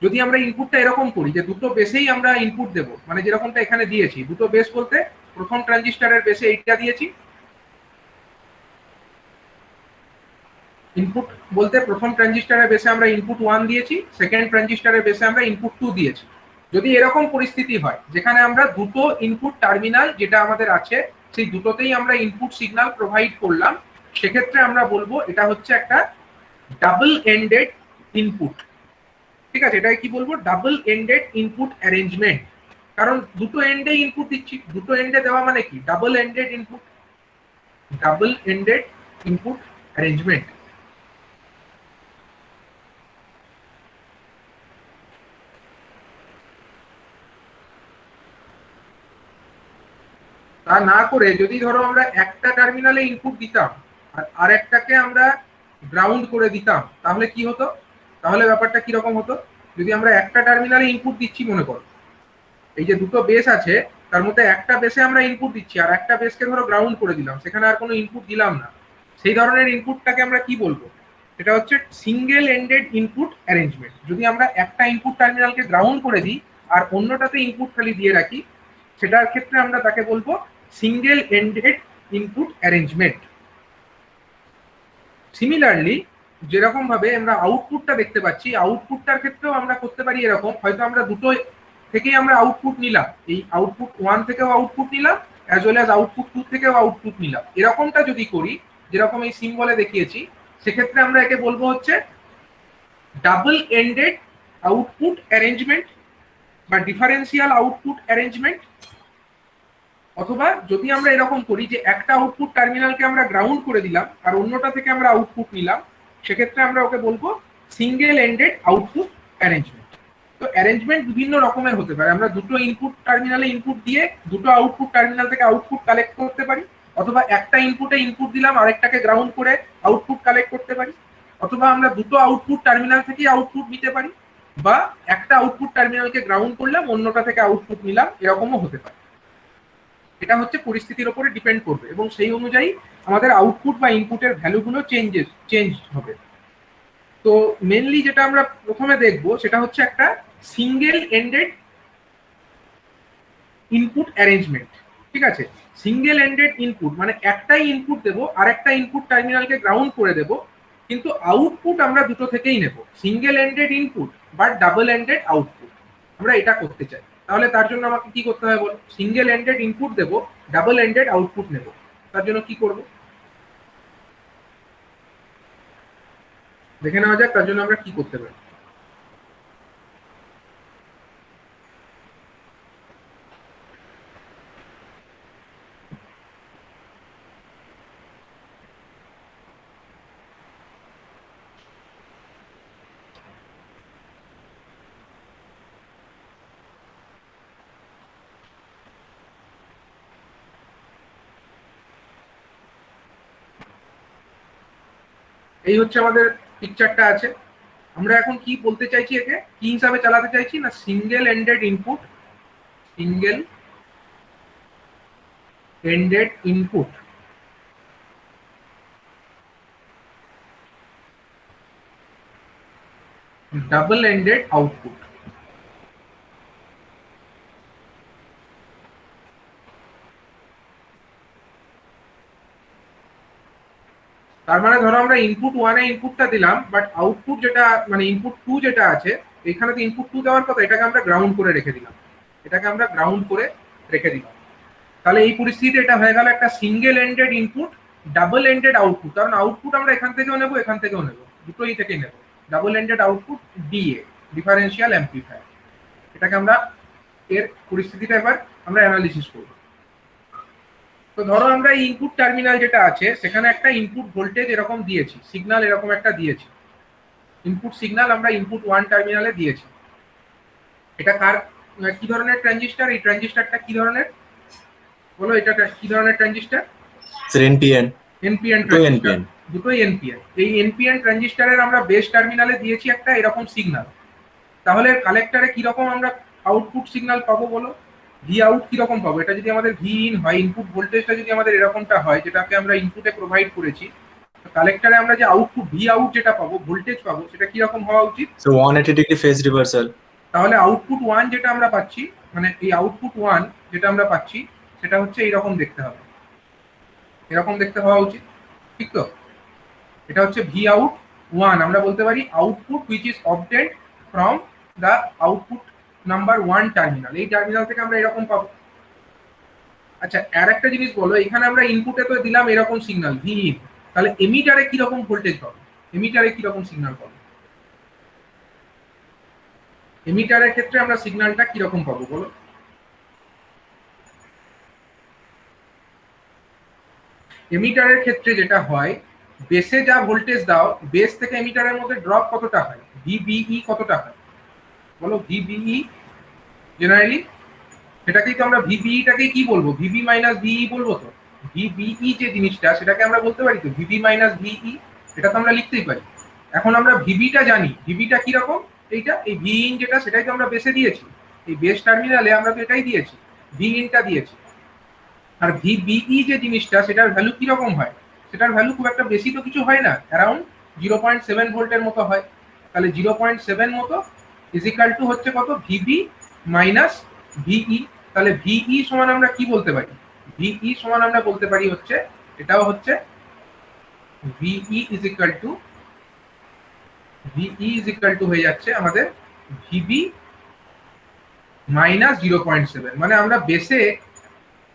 যদি আমরা ইনপুটটা এরকম করি যে দুটো বেসেই আমরা ইনপুট দেব, মানে যেরকমটা এখানে দিয়েছি, দুটো বেস বলতে প্রথম ট্রানজিস্টরের বেসে এইটা দিয়েছি, ইনপুট বলতে প্রথম ট্রানজিস্টরের বেসে আমরা ইনপুট 1 দিয়েছি, সেকেন্ড ট্রানজিস্টরের বেসে আমরা ইনপুট 2 দিয়েছি। যদি এরকম পরিস্থিতি হয় যেখানে আমরা দুটো ইনপুট টার্মিনাল যেটা আমাদের আছে সেই দুটোতেই আমরা ইনপুট সিগন্যাল প্রোভাইড করলাম, সেক্ষেত্রে আমরা বলবো এটা হচ্ছে একটা ডাবল এন্ডেড ইনপুট। ঠিক আছে, এটাকে কি বলবো? Double ended input arrangement. কারণ দুটো এন্ডে ইনপুট দিচ্ছি, দুটো এন্ডে দেওয়া মানে কি double ended input, double ended input arrangement. তা না করে যদি ধরো আমরা একটা টার্মিনালে ইনপুট দিতাম আর আরেকটাকে আমরা গ্রাউন্ড করে দিতাম, তাহলে কি হতো? তাহলে ব্যাপারটা কিরকম হতো? যদি আমরা একটা টার্মিনালে ইনপুট দিচ্ছি, মনে করো এই যে দুটো বেস আছে তার মধ্যে একটা বেসে আমরা ইনপুট দিচ্ছি আর একটা বেসকে ধরো গ্রাউন্ড করে দিলাম, সেখানে আর কোনো ইনপুট দিলাম না, সেই ধরনের ইনপুটটাকে আমরা কি বলবো? এটা হচ্ছে সিঙ্গেল এন্ডেড ইনপুট অ্যারেঞ্জমেন্ট। যদি আমরা একটা ইনপুট টার্মিনালকে গ্রাউন্ড করে দিই আর অন্যটাতে ইনপুট খালি দিয়ে রাখি, সেটার ক্ষেত্রে আমরা তাকে বলবো single ended input arrangement. Similarly যেরকম ভাবে আমরা আউটপুটটা দেখতে পাচ্ছি, আউটপুটটার ক্ষেত্রেও আমরা করতে পারি এরকম, হয়তো আমরা দুটো থেকেই আমরা আউটপুট নিলাম, এই আউটপুট 1 থেকেও আউটপুট নিলাম অ্যাজ ওয়েল অ্যাজ আউটপুট 2 থেকেও আউটপুট নিলাম। এরকমটা যদি করি যেরকম এই সিম্বলে দেখিয়েছি, সেক্ষেত্রে আমরা একে বলবো হচ্ছে ডাবল এন্ডেড আউটপুট অ্যারেঞ্জমেন্ট বা ডিফারেন্সিয়াল আউটপুট অ্যারেঞ্জমেন্ট। অথবা যদি আমরা এরকম করি যে একটা আউটপুট টার্মিনালকে আমরা গ্রাউন্ড করে দিলাম আর অন্যটা থেকে আমরা আউটপুট নিলাম, সেক্ষেত্রে আমরা ওকে বলবো সিঙ্গেল এন্ডেড আউটপুট অ্যারেঞ্জমেন্ট। তো অ্যারেঞ্জমেন্ট বিভিন্ন রকমের হতে পারে। আমরা দুটো ইনপুট টার্মিনালে ইনপুট দিয়ে দুটো আউটপুট টার্মিনাল থেকে আউটপুট কালেক্ট করতে পারি, অথবা একটা ইনপুটে ইনপুট দিলাম আরেকটাকে গ্রাউন্ড করে আউটপুট কালেক্ট করতে পারি, অথবা আমরা দুটো আউটপুট টার্মিনাল থেকেই আউটপুট নিতে পারি, বা একটা আউটপুট টার্মিনালকে গ্রাউন্ড করলাম অন্যটা থেকে আউটপুট নিলাম, এরকমও হতে পারে। এটা হচ্ছে পরিস্থিতির উপরে ডিপেন্ড করবে এবং সেই অনুযায়ী আমাদের আউটপুট বা ইনপুটের ভ্যালুগুলো চেঞ্জ হবে। তো মেনলি যেটা আমরা প্রথমে দেখব সেটা হচ্ছে একটা সিঙ্গেল এন্ডেড ইনপুট অ্যারেঞ্জমেন্ট। ঠিক আছে, সিঙ্গেল এন্ডেড ইনপুট মানে একটাই ইনপুট দেব আর একটা ইনপুট টার্মিনালকে গ্রাউন্ড করে দেব, কিন্তু আউটপুট আমরা দুটো থেকেই নেব। সিঙ্গেল এন্ডেড ইনপুট বা ডাবল এন্ডেড আউটপুট, আমরা এটা করতে চাই। তাহলে তার জন্য আমাকে কি করতে হবে বল? সিঙ্গেল এন্ডেড ইনপুট দেব, ডাবল এন্ডেড আউটপুট নেব। তার জন্য কি করব দেখে নেওয়া যাক। তার জন্য আমরা কি করতে পারি। এই হচ্ছে আমাদের পিকচারটা আছে। আমরা এখন কি বলতে চাইছি, একে কি হিসাবে চালাতে চাইছি না single ended input, single ended input double ended output. তার মানে ধরো আমরা ইনপুট 1 এ ইনপুটটা দিলাম, বাট আউটপুট যেটা মানে ইনপুট 2 যেটা আছে এখানে তো ইনপুট 2 দেওয়ার কথা, এটাকে আমরা গ্রাউন্ড করে রেখে দিলাম, এটাকে আমরা গ্রাউন্ড করে রেখে দিলাম। তাহলে এই পরিস্থিতিতে এটা হয়ে গেল একটা single ended input double ended output. কারণ আউটপুট আমরা এখান থেকেও নেব এখান থেকেও নেব, দুটোই থেকে নেব। Double ended output DA, differential amplifier. এটাকে আমরা এর পরিস্থিতিটা এবার আমরা অ্যানালিসিস করব। তো ধরো আমরা এই ইনপুট টার্মিনাল যেটা আছে সেখানে একটা ইনপুট ভোল্টেজ এরকম দিয়েছি, সিগন্যাল এরকম একটা দিয়েছি, ইনপুট সিগন্যাল আমরা ইনপুট 1 টার্মিনালে দিয়েছি। এটা কার কি ধরনের ট্রানজিস্টর? এই ট্রানজিস্টরটা কি ধরনের বলো? এটা কি ধরনের ট্রানজিস্টর? এনপিএন এনপিএন ট্রানজিস্টর, দুটোই এনপিএন। এই এনপিএন ট্রানজিস্টরের আমরা বেস টার্মিনালে দিয়েছি একটা এরকম সিগন্যাল। তাহলে কালেক্টরে কি রকম আমরা আউটপুট সিগন্যাল পাবো বলো? ভি আউট কি রকম পাবো? এটা যদি আমাদের ভি ইন হয়, ইনপুট ভোল্টেজটা যদি আমাদের এরকমটা হয় যেটাকে আমরা ইনপুটে প্রোভাইড করেছি, কালেক্টরে আমরা যে আউটপুট ভি আউট যেটা পাবো, ভোল্টেজ পাবো, সেটা কি রকম হওয়া উচিত? So 180 degree phase reversal. তাহলে আউটপুট 1 যেটা আমরা পাচ্ছি, মানে এই আউটপুট 1 যেটা আমরা পাচ্ছি সেটা হচ্ছে এইরকম দেখতে হবে, এরকম দেখতে হওয়া উচিত। ঠিক তো? এটা হচ্ছে ভি আউট 1। আমরা বলতে পারি output which is obtained from the output number 1 terminal. এই টার্মিনাল থেকে আমরা এরকম পাবো। আচ্ছা, আর একটা জিনিস বলো, এখানে আমরা ইনপুটে তো দিলাম এরকম সিগন্যাল ভি ইন, তাহলে এমিটারে কি রকম ভোল্টেজ পাবো? এমিটারে কি রকম সিগন্যাল পাবো? এমিটারের ক্ষেত্রে আমরা সিগন্যালটা কি রকম পাবো বলো? এমিটারের ক্ষেত্রে যেটা হয়, বেসে যা ভোল্টেজ দাও, বেস থেকে এমিটারের মধ্যে ড্রপ কতটা হয়, ভিবিই কতটা হয় বলো? ভিবিই জেনারেলি সেটাকেই তো আমরা ভিবিইটাকেই কি বলবো? ভিবি মাইনাস ভিই বলবো। তো ভিবিই যে জিনিসটা সেটাকে আমরা বলতে পারি তো ভিবি মাইনাস ভিই, এটা তো আমরা লিখতেই পারি। এখন আমরা ভিবিটা জানি, ভিবিটা কি রকম? এইটা এই ভি ইন যেটা সেটাই তো আমরা বেসে দিয়েছি, এই বেস টার্মিনালে আমরা তো এটাই দিয়েছি, ভি ইনটা দিয়েছি। আর ভিবিই যে জিনিসটা সেটার ভ্যালু কি রকম হয়? সেটার ভ্যালু খুব একটা বেশি তো কিছু হয় না, অ্যারাউন্ড 0.7 ভোল্টের মতো হয়। তাহলে 0.7 মতো ইজ ইকাল টু হচ্ছে কত? VB minus ভিই। তাহলে ভিই সমান আমরা কি বলতে পারি? ভিই সমান আমরা বলতে পারি হচ্ছে, এটাও হচ্ছে ভিই ইজ ইকাল টু হয়ে যাচ্ছে আমাদের ভিবি মাইনাস 0.7। মানে আমরা বেসে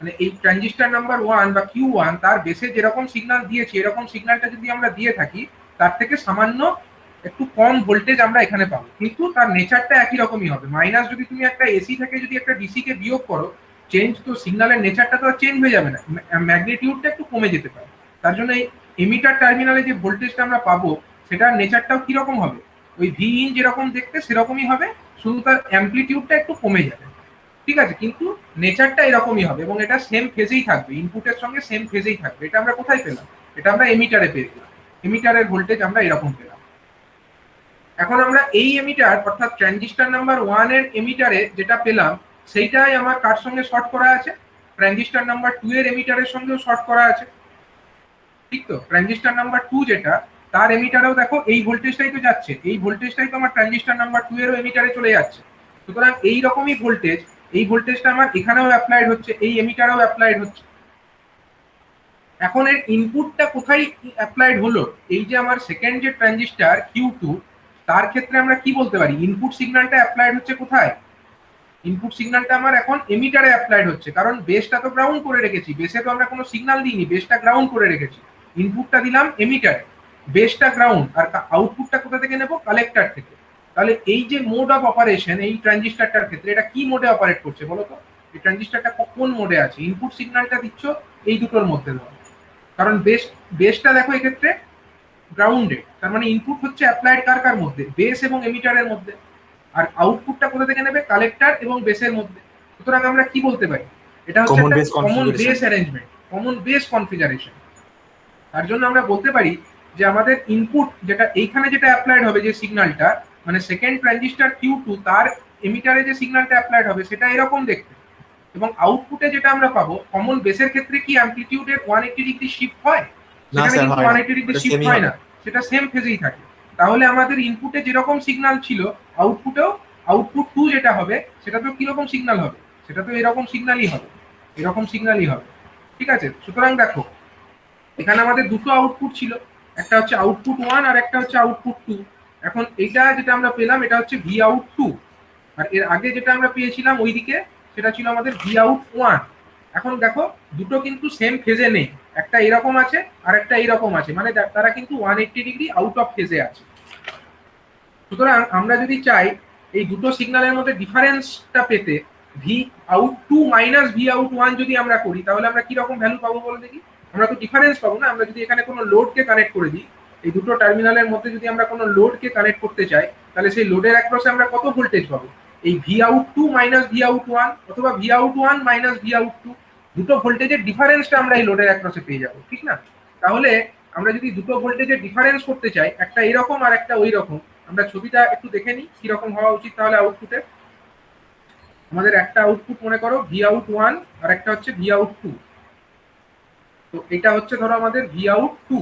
মানে এই ট্রানজিস্টর নাম্বার 1 বা Q1 তার বেসে যেরকম সিগন্যাল দিয়েছি, এরকম সিগন্যালটা যদি আমরা দিয়ে থাকি, তার থেকে সামান্য একটু কম ভোল্টেজ আমরা এখানে পাবো, কিন্তু তার নেচারটা একই রকমই হবে। মাইনাস যদি তুমি একটা এসি থেকে যদি একটা ডিসি কে বিয়োগ করো, চেঞ্জ তো সিগন্যালের নেচারটা তো চেঞ্জ হয়ে যাবে না, ম্যাগনিটিউডটা একটু কমে যেতে পারে। তার জন্য এই এমিটার টার্মিনালে যে ভোল্টেজটা আমরা পাবো সেটার নেচারটাও কিরকম হবে? ওই ভি ইন যেরকম দেখতে সেরকমই হবে, শুধু তার অ্যাম্পলিটিউডটা একটু কমে যাবে। ঠিক আছে, কিন্তু নেচারটা এরকমই হবে এবং এটা সেম ফেজেই থাকবে, ইনপুটের সঙ্গে সেম ফেজেই থাকবে। এটা আমরা কোথায় পেলাম? এটা আমরা এমিটারে পেলাম, এমিটারের ভোল্টেজ আমরা এরকম পেলাম। এখন আমরা এই এমিটার অর্থাৎ ট্রানজিস্টর নাম্বার 1 এর এমিটারে যেটা পেলাম সেইটাই আমার কার সঙ্গে শর্ট করা আছে? ট্রানজিস্টর নাম্বার 2 এর এমিটারের সঙ্গেও শর্ট করা আছে, ঠিক তো? ট্রানজিস্টর নাম্বার 2 যেটা, তার এমিটারেও দেখো এই ভোল্টেজটাই তো যাচ্ছে, এই ভোল্টেজটাই তো আমার ট্রানজিস্টর নাম্বার 2 এরও এমিটারে চলে যাচ্ছে। সুতরাং এই রকমই ভোল্টেজ, এই ভোল্টেজটা আমার এখানেও অ্যাপ্লাইড হচ্ছে, এই এমিটারেও অ্যাপ্লাইড হচ্ছে। এখন এর ইনপুটটা কোথায় অ্যাপ্লাইড হলো? এই যে আমার সেকেন্ড যে ট্রানজিস্টর Q2, তার ক্ষেত্রে আমরা কি বলতে পারি? ইনপুট সিগন্যালটা অ্যাপ্লাইড হচ্ছে কোথায়? ইনপুট সিগন্যালটা আমার এখন এমিটারে অ্যাপ্লাইড হচ্ছে, কারণ বেসটা তো গ্রাউন্ড করে রেখেছি, বেসে তো আমরা কোনো সিগন্যাল দিইনি, বেসটা গ্রাউন্ড করে রেখেছি। ইনপুটটা দিলাম এমিটারে, বেসটা গ্রাউন্ড, আর আউটপুটটা কোথা থেকে নেব? কালেক্টর থেকে। তাহলে এই যে মোড অফ অপারেশন এই ট্রানজিস্টরটার ক্ষেত্রে, এটা কি মোডে অপারেট করছে বলো তো? এই ট্রানজিস্টরটা কোন মোডে আছে? ইনপুট সিগন্যালটা দিচ্ছ এই দুটোর মধ্যে দাও, কারণ বেসটা দেখো এক্ষেত্রে গ্রাউন্ডেড, তার মানে ইনপুট হচ্ছে অ্যাপ্লাইড কার কার মধ্যে? বেস এবং এমিটারের মধ্যে। আর আউটপুটটা কোথা থেকে নেবে? কালেক্টর এবং বেসের মধ্যে। সুতরাং আমরা কি বলতে পারি? এটা হচ্ছে Common base common configuration. Base arrangement, common base configuration. তার জন্য আমরা বলতে পারি যে আমাদের ইনপুট যেটা এইখানে যেটা অ্যাপ্লাইড হবে যে সিগন্যালটা, মানে সেকেন্ড ট্রানজিস্টর Q2 তার এমিটারে যে সিগন্যালটা অ্যাপ্লাইড হবে সেটা এরকম দেখতে, এবং আউটপুটে যেটা আমরা পাবো কমন বেসের ক্ষেত্রে কি অ্যামপ্লিটিউডের 180 ডিগ্রি শিফট হয়? না সেখানে স্যার, কিন্তু হয় না। 180 ডিগ্রি ওটা শিফট same-ই হয় হবে। না, সেটা সেম ফেজেই থাকে। তাহলে আমাদের ইনপুটে যেরকম সিগন্যাল ছিল আউটপুটেও, আউটপুট 2 যেটা হবে সেটা তো কিরকম সিগন্যাল হবে? সেটা তো এরকম সিগন্যালই হবে, এরকম সিগন্যালই হবে, ঠিক আছে? সুতরাং দেখো এখানে আমাদের দুটো আউটপুট ছিল, একটা হচ্ছে আউটপুট 1 আর একটা হচ্ছে আউটপুট 2। এখন এটা যেটা আমরা পেলাম এটা হচ্ছে ভি আউট 2, আর এর আগে যেটা আমরা পেয়েছিলাম ওইদিকে সেটা ছিল আমাদের ভি আউট 1। এখন দেখো দুটো কিন্তু সেম ফেজে নেই, একটা এরকম আছে আর একটা এইরকম আছে, মানে তারা কিন্তু 180 ডিগ্রি আউট অফ ফেজে আছে। সুতরাং আমরা যদি চাই এই দুটো সিগন্যালের মধ্যে ডিফারেন্সটা পেতে, V out 2 minus V out 1 যদি আমরা করি তাহলে আমরা কি রকম ভ্যালু পাবো বলো দেখি? আমরা তো ডিফারেন্স পাবো না। আমরা যদি এখানে কোনো লোডকে কানেক্ট করে দিই, এই দুটো টার্মিনালের মধ্যে যদি আমরা কোনো লোডকে কানেক্ট করতে চাই, তাহলে সেই লোডের অ্যাক্রসে আমরা কত ভোল্টেজ পাবো? এই V out 2 minus V out 1 অথবা V out 1 minus V out 2, দুটো ভোল্টেজের ডিফারেন্সটা আমরা এই লোডের অ্যাক্রসে পেয়ে যাবো, ঠিক না? তাহলে আমরা যদি দুটো ভোল্টেজের ডিফারেন্স করতে চাই, একটা এরকম আর একটা ওই রকম, আমরা ছবিটা একটু দেখে নিই কিরকম হওয়া উচিত। তাহলে আউটপুটে আমাদের একটা আউটপুট মনে করো ভি আউট 1 আর একটা হচ্ছে ভি আউট 2। তো এটা হচ্ছে ধরো আমাদের ভি আউট 2,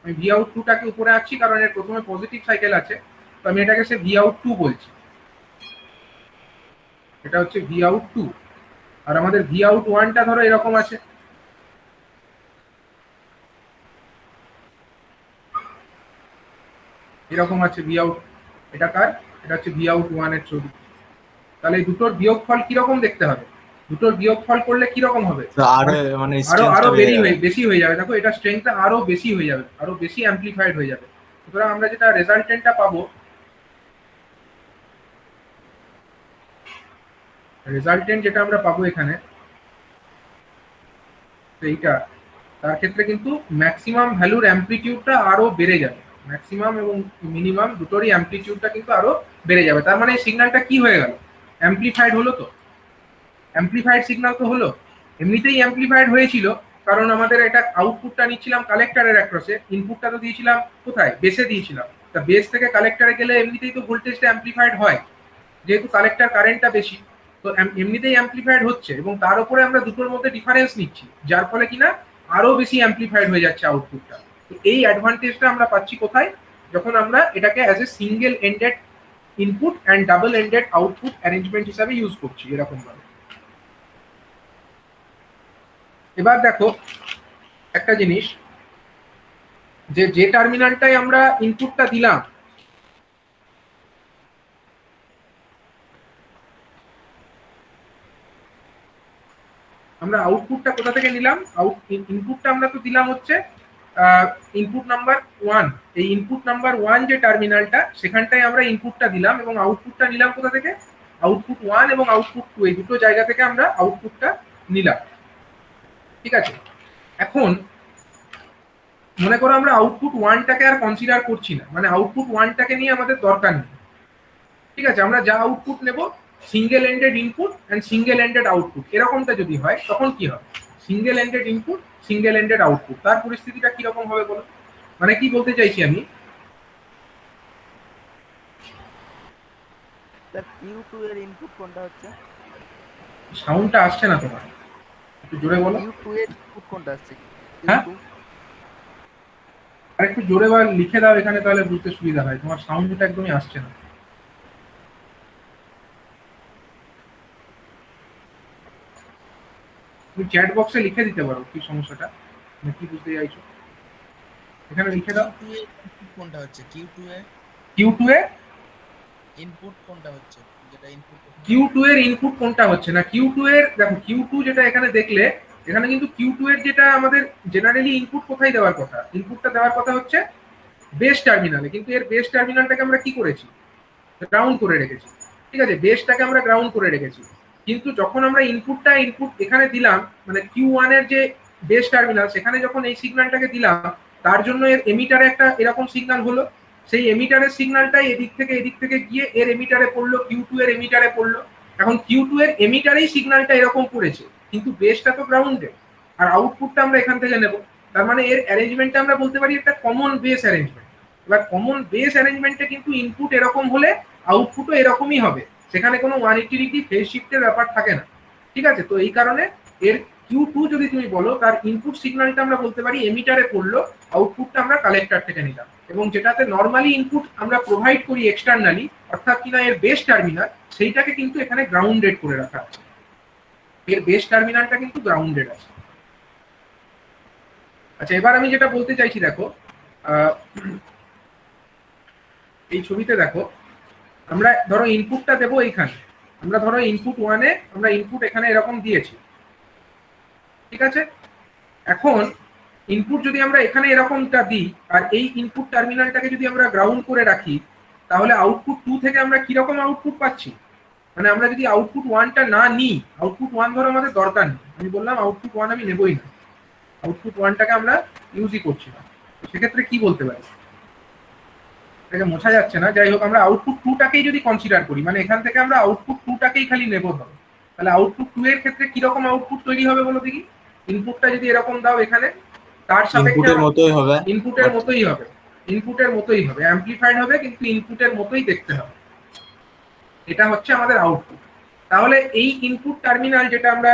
আমি ভি আউট 2টাকে উপরে আনছি কারণ এর প্রথমে পজিটিভ সাইকেল আছে, তো আমি এটাকে সে ভি আউট 2 বলছি। এটা হচ্ছে ভি আউট 2, আর আমাদের ভি আউট 1টা ধরো এরকম আছে, এরকম আছে ভি আউট। এটা কার? এটা হচ্ছে ভি আউট 1 এর ছবি। তাহলে এই দুটোর বিয়োগফল কিরকম দেখতে হবে? দুটোর বিয়োগফল করলে কিরকম হবে? তো আরো মানে আরো strength আরো টা বেড়ে যাবে। বেশি হয়ে যাবে। দেখো এটা স্ট্রেংথটা আরো বেশি হয়ে যাবে, আরো বেশি অ্যামপ্লিফাইড হয়ে যাবে। সুতরাং আমরা যেটা রেজাল্টেন্টটা পাবো, রেজাল্টেন্ট যেটা আমরা পাবো এখানে, তো এইটা তার ক্ষেত্রে কিন্তু ম্যাক্সিমাম ভ্যালুর অ্যামপ্লিটিউডটা আরো বেড়ে যাবে, ম্যাক্সিমাম এবং মিনিমাম দুটোরই অ্যামপ্লিটিউডটা কিন্তু আরো বেড়ে যাবে। তার মানে এই সিগন্যালটা কি হয়ে গেল? অ্যামপ্লিফাইড হলো। তো অ্যামপ্লিফাইড সিগন্যাল তো হলো, এমনিতেই অ্যামপ্লিফাইড হয়েছিল, কারণ আমাদের এটা আউটপুটটা নিচ্ছিলাম কালেক্টরের অ্যাক্রসে, ইনপুটটা তো দিয়েছিলাম কোথায়? বেসে দিয়েছিলাম। তা বেস থেকে কালেক্টরে গেলে এমনিতেই তো ভোল্টেজটা অ্যামপ্লিফাইড হয়, যেহেতু কালেক্টর কারেন্টটা বেশি, তো এমনিতেই অ্যামপ্লিফাইড হচ্ছে, এবং তার উপরে আমরা দুটোর মধ্যে ডিফারেন্স নিচ্ছি, যার ফলে কিনা আরো বেশি অ্যামপ্লিফাইড হয়ে যাচ্ছে আউটপুটটা। তো এই অ্যাডভান্টেজটা আমরা পাচ্ছি কোথায়? যখন আমরা এটাকে as a single ended input and double ended output arrangement হিসাবে ইউজ করছি এরকম ভাবে। এবার দেখো একটা জিনিস, যে টার্মিনালটাই আমরা ইনপুটটা দিলাম, আমরা আউটপুটটা কোথা থেকে নিলাম? ইনপুটটা আমরা তো দিলাম হচ্ছে ইনপুট নাম্বার 1। এই ইনপুট নাম্বার 1 যে টার্মিনালটা, সেখানটায় আমরা ইনপুটটা দিলাম, এবং আউটপুটটা নিলাম কোথা থেকে? আউটপুট 1 এবং আউটপুট 2, এই দুটো জায়গা থেকে আমরা আউটপুটটা নিলাম, ঠিক আছে? এখন মনে করো আমরা আউটপুট 1টাকে আর কনসিডার করছি না, মানে আউটপুট 1টাকে নিয়ে আমাদের দরকার নেই, ঠিক আছে? আমরা যা আউটপুট নেব single ended input and single ended output এরকমটা যদি হয় তখন কি হবে? Single ended input single ended output, তার পরিস্থিতিটা কিরকম হবে বলো? মানে কি বলতে চাইছি আমি, স্যার Q2 এর ইনপুট কোনটা হচ্ছে? সাউন্ডটা আসছে না তোমার, একটু জোরে বলো। Q2 এর ইনপুট কোনটা আসছে? হ্যাঁ? Q2 আর একটু জোরে বা লিখে দাও এখানে, তাহলে বুঝতে সুবিধা হয়, তোমার সাউন্ডটা একদমই আসছে না। তুমি চ্যাট বক্সে লিখে দিতে পারো কি সমস্যাটা, মানে কি বুঝতে চাইছো, এখানে লিখে দাও। Q2 এর ইনপুট কোনটা হচ্ছে? Q2 এর Q2 এ ইনপুট কোনটা হচ্ছে? যেটা ইনপুট Q2 এর ইনপুট কোনটা হচ্ছে না, Q2 এর দেখো Q2 যেটা এখানে দেখলে, এখানে কিন্তু Q2 এর যেটা আমাদের জেনারেলি ইনপুট কোথায় দেওয়ার কথা, ইনপুটটা দেওয়ার কথা হচ্ছে বেস টার্মিনালে, কিন্তু এর বেস টার্মিনালটাকে আমরা কি করেছি, গ্রাউন্ড করে রেখেছি। ঠিক আছে, বেসটাকে আমরা গ্রাউন্ড করে রেখেছি, কিন্তু যখন আমরা ইনপুট এখানে দিলাম, মানে Q1 এর যে বেস টার্মিনাল সেখানে যখন এই সিগন্যালটাকে দিলাম, তার জন্য এর এমিটারে একটা এরকম সিগন্যাল হলো, সেই এমিটারের সিগন্যালটাই এদিক থেকে গিয়ে এর এমিটারে পড়লো, Q2 এর এমিটারে পড়লো। এখন Q2 এর এমিটারেই সিগন্যালটা এরকম পড়েছে, কিন্তু বেসটা তো গ্রাউন্ডে, আর আউটপুটটা আমরা এখান থেকে নেব। তার মানে এর অ্যারেঞ্জমেন্টটা আমরা বলতে পারি একটা কমন বেস অ্যারেঞ্জমেন্ট। এবার কমন বেস অ্যারেঞ্জমেন্টে কিন্তু ইনপুট এরকম হলে আউটপুটও এরকমই হবে, সেখানে কোনো 180 ডিগ্রি ফেজ শিফটের ব্যাপার থাকে না। ঠিক আছে, তো এই কারণে এর Q2 যদি তুমি বলো, তার ইনপুট সিগন্যালটা আমরা বলতে পারি এমিটারে পড়লো, আউটপুটটা আমরা কালেক্টর থেকে নিলাম, এবং যেটাতে নর্মালি ইনপুট আমরা প্রোভাইড করি এক্সটার্নালি, অর্থাৎ কিনা এর বেস টার্মিনাল, সেইটাকে কিন্তু এখানে গ্রাউন্ডেড করে রাখা আছে, এর বেস টার্মিনালটা কিন্তু গ্রাউন্ডেড আছে। আচ্ছা, এবার আমি যেটা বলতে চাইছি দেখো, এই ছবিতে দেখো, আমরা ধরো ইনপুটটা দেবো এইখানে, আমরা ধরো ইনপুট 1 এ আমরা ইনপুট এখানে এরকম দিয়েছি। ঠিক আছে, এখন ইনপুট যদি আমরা এখানে এরকমটা দিই, আর এই ইনপুট টার্মিনালটাকে যদি আমরা গ্রাউন্ড করে রাখি, তাহলে আউটপুট 2 থেকে আমরা কিরকম আউটপুট পাচ্ছি, মানে আমরা যদি আউটপুট 1টা না নিই, আউটপুট 1 ধরো আমাদের দরকার নেই, আমি বললাম আউটপুট 1 আমি নেবই না, আউটপুট 1টাকে আমরা ইউজই করছি না, সেক্ষেত্রে কি বলতে পারি, এটাকে মোছা যাচ্ছে না, যাই হোক আমরা আউটপুট 2টাকেই যদি কনসিডার করি, মানে এখান থেকে আমরা আউটপুট 2টাকেই খালি নেব ধরো, তাহলে আউটপুট 2 এর ক্ষেত্রে কিরকম আউটপুট তৈরি হবে বলো দেখি। ইনপুটটা যদি এরকম দাও এখানে, তার সাপেক্ষে ইনপুটের মতোই হবে, ইনপুটের মতোই হবে, ইনপুটের মতোই হবে, অ্যামপ্লিফাইড হবে কিন্তু ইনপুটের মতোই দেখতে হবে, এটা হচ্ছে আমাদের আউটপুট। তাহলে এই ইনপুট টার্মিনাল যেটা আমরা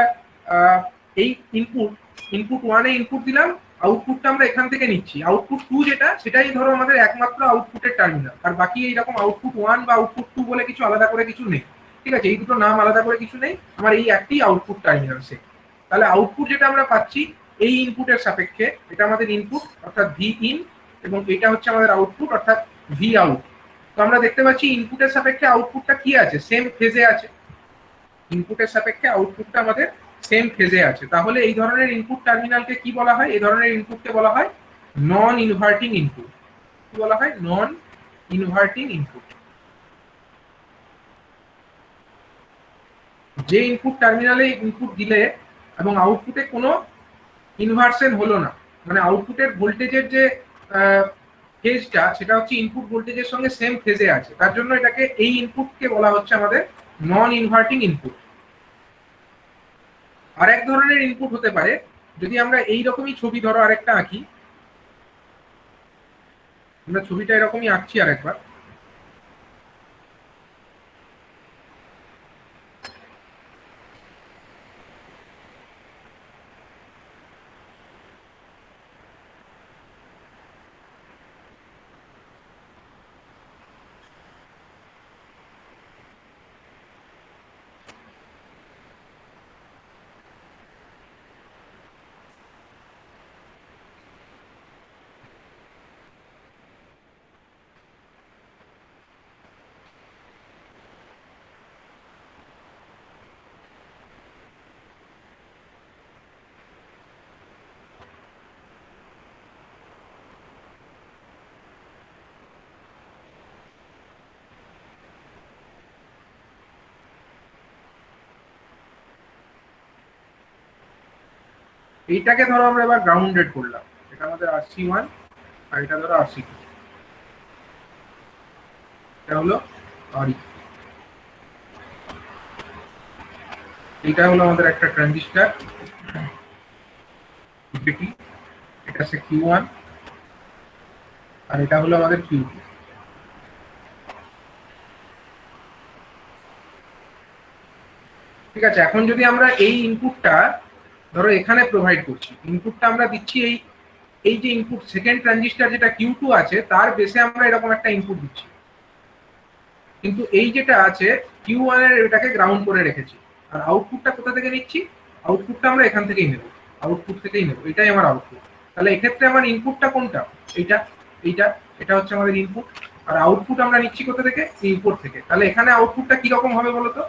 এই ইনপুট 1 এ ইনপুট দিলাম, আউটপুটটা আমরা এখান থেকে নিচ্ছি, আউটপুট 2 যেটা, সেটাই ধরো আমাদের একমাত্র আউটপুটের টার্মিনাল, আর বাকি এইরকম আউটপুট 1 বা আউটপুট 2 বলে কিছু আলাদা করে কিছু নেই। ঠিক আছে, এই দুটো নাম আলাদা করে কিছু নেই, আমার এই একটি আউটপুট টার্মিনাল সে। তাহলে আউটপুট যেটা আমরা পাচ্ছি এই ইনপুটের সাপেক্ষে, এটা আমাদের ইনপুট অর্থাৎ ভি ইন, এবং এটা হচ্ছে আমাদের আউটপুট অর্থাৎ ভি আউট। তো আমরা দেখতে পাচ্ছি ইনপুটের সাপেক্ষে আউটপুটটা কি আছে, সেম ফেজে আছে, ইনপুটের সাপেক্ষে আউটপুটটা আমাদের সেম ফেজে আছে। তাহলে এই ধরনের ইনপুট টার্মিনালকে কি বলা হয়, এই ধরনের ইনপুটকে বলা হয় নন ইনভার্টিং ইনপুট। কি বলা হয়? নন ইনভার্টিং ইনপুট। যে ইনপুট টার্মিনালে ইনপুট দিলে এবং আউটপুটে কোনো ইনভার্সন হলো না, মানে আউটপুটের ভোল্টেজের যে ফেজটা, সেটা হচ্ছে ইনপুট ভোল্টেজের সঙ্গে সেম ফেজে আছে, তার জন্য এটাকে, এই ইনপুটকে বলা হচ্ছে আমাদের নন ইনভার্টিং ইনপুট। আর এক ধরনের ইনপুট হতে পারে, যদি আমরা এই রকমই ছবি ধরো আরেকটা আঁকি, আমরা ছবিটা এরকমই আঁকছি আরেকবার, এইটাকে ধরো আমরা এবার গ্রাউন্ডেড করলাম, এটা আমাদের RC1 আর এটা ধরো RC2, এটা হলো RE। এটা হলো আমাদের একটা ট্রানজিস্টার ইপিটি, এটা হচ্ছে Q1 আর এটা হলো আমাদের Q2। ঠিক আছে, এখন যদি আমরা এই ইনপুটটা ধরো এখানে প্রোভাইড করছি, ইনপুটটা আমরা দিচ্ছি এই এই যে ইনপুট সেকেন্ড ট্রানজিস্টার যেটা Q2 আছে তার বেসে আমরা এরকম একটা ইনপুট দিচ্ছি, কিন্তু এই যেটা আছে Q1 এর এটাকে গ্রাউন্ড করে রেখেছি। আর আউটপুটটা কোথা থেকে নিচ্ছি? আউটপুটটা আমরা এখান থেকেই নেব, আউটপুট থেকেই নেব, এটাই আমার আউটপুট। তাহলে এক্ষেত্রে আমার ইনপুটটা কোনটা? এইটা, এইটা, এটা হচ্ছে আমাদের ইনপুট। আর আউটপুট আমরা নিচ্ছি কোথা থেকে? ইনপুট থেকে। তাহলে এখানে আউটপুটটা কি রকম হবে বলো তো?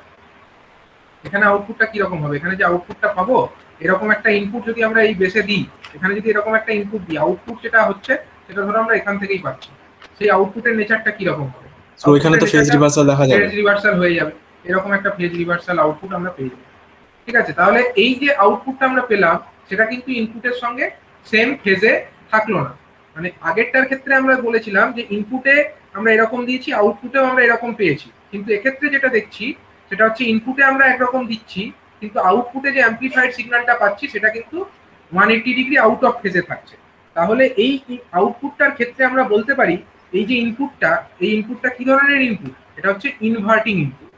এখানে আউটপুটটা কি রকম হবে? এখানে যে আউটপুটটা পাবো, এরকম একটা ইনপুট যদি আমরা এই বেসে দিই, এখানে যদি এরকম একটা ইনপুট দিই, আউটপুট যেটা হচ্ছে সেটা ধরো আমরা এখান থেকেই পাচ্ছি, সেই আউটপুটের নেচারটা কি রকম হবে? তো ওইখানে তো ফেজ রিভার্সাল দেখা যাবে, ফেজ রিভার্সাল হয়ে যাবে, এরকম একটা ফেজ রিভার্সাল আউটপুট আমরা পেয়ে যাবো। ঠিক আছে, তাহলে এই যে আউটপুটটা আমরা পেলাম সেটা কিন্তু ইনপুটের সঙ্গে সেম ফেজে থাকলো না। মানে আগেরটার ক্ষেত্রে আমরা বলেছিলাম যে ইনপুটে আমরা এরকম দিয়েছি, আউটপুটেও আমরা এরকম পেয়েছি, কিন্তু এক্ষেত্রে যেটা দেখছি সেটা হচ্ছে ইনপুটে আমরা একরকম দিচ্ছি, কিন্তু আউটপুটে যে অ্যাম্পলিফাইড সিগন্যালটা পাচ্ছি সেটা কিন্তু 180 ডিগ্রি আউট অফ ফেজে থাকছে। তাহলে এই আউটপুটটার ক্ষেত্রে আমরা বলতে পারি এই যে ইনপুটটা, এই ইনপুটটা কি ধরনের ইনপুট? এটা হচ্ছে ইনভার্টিং ইনপুট।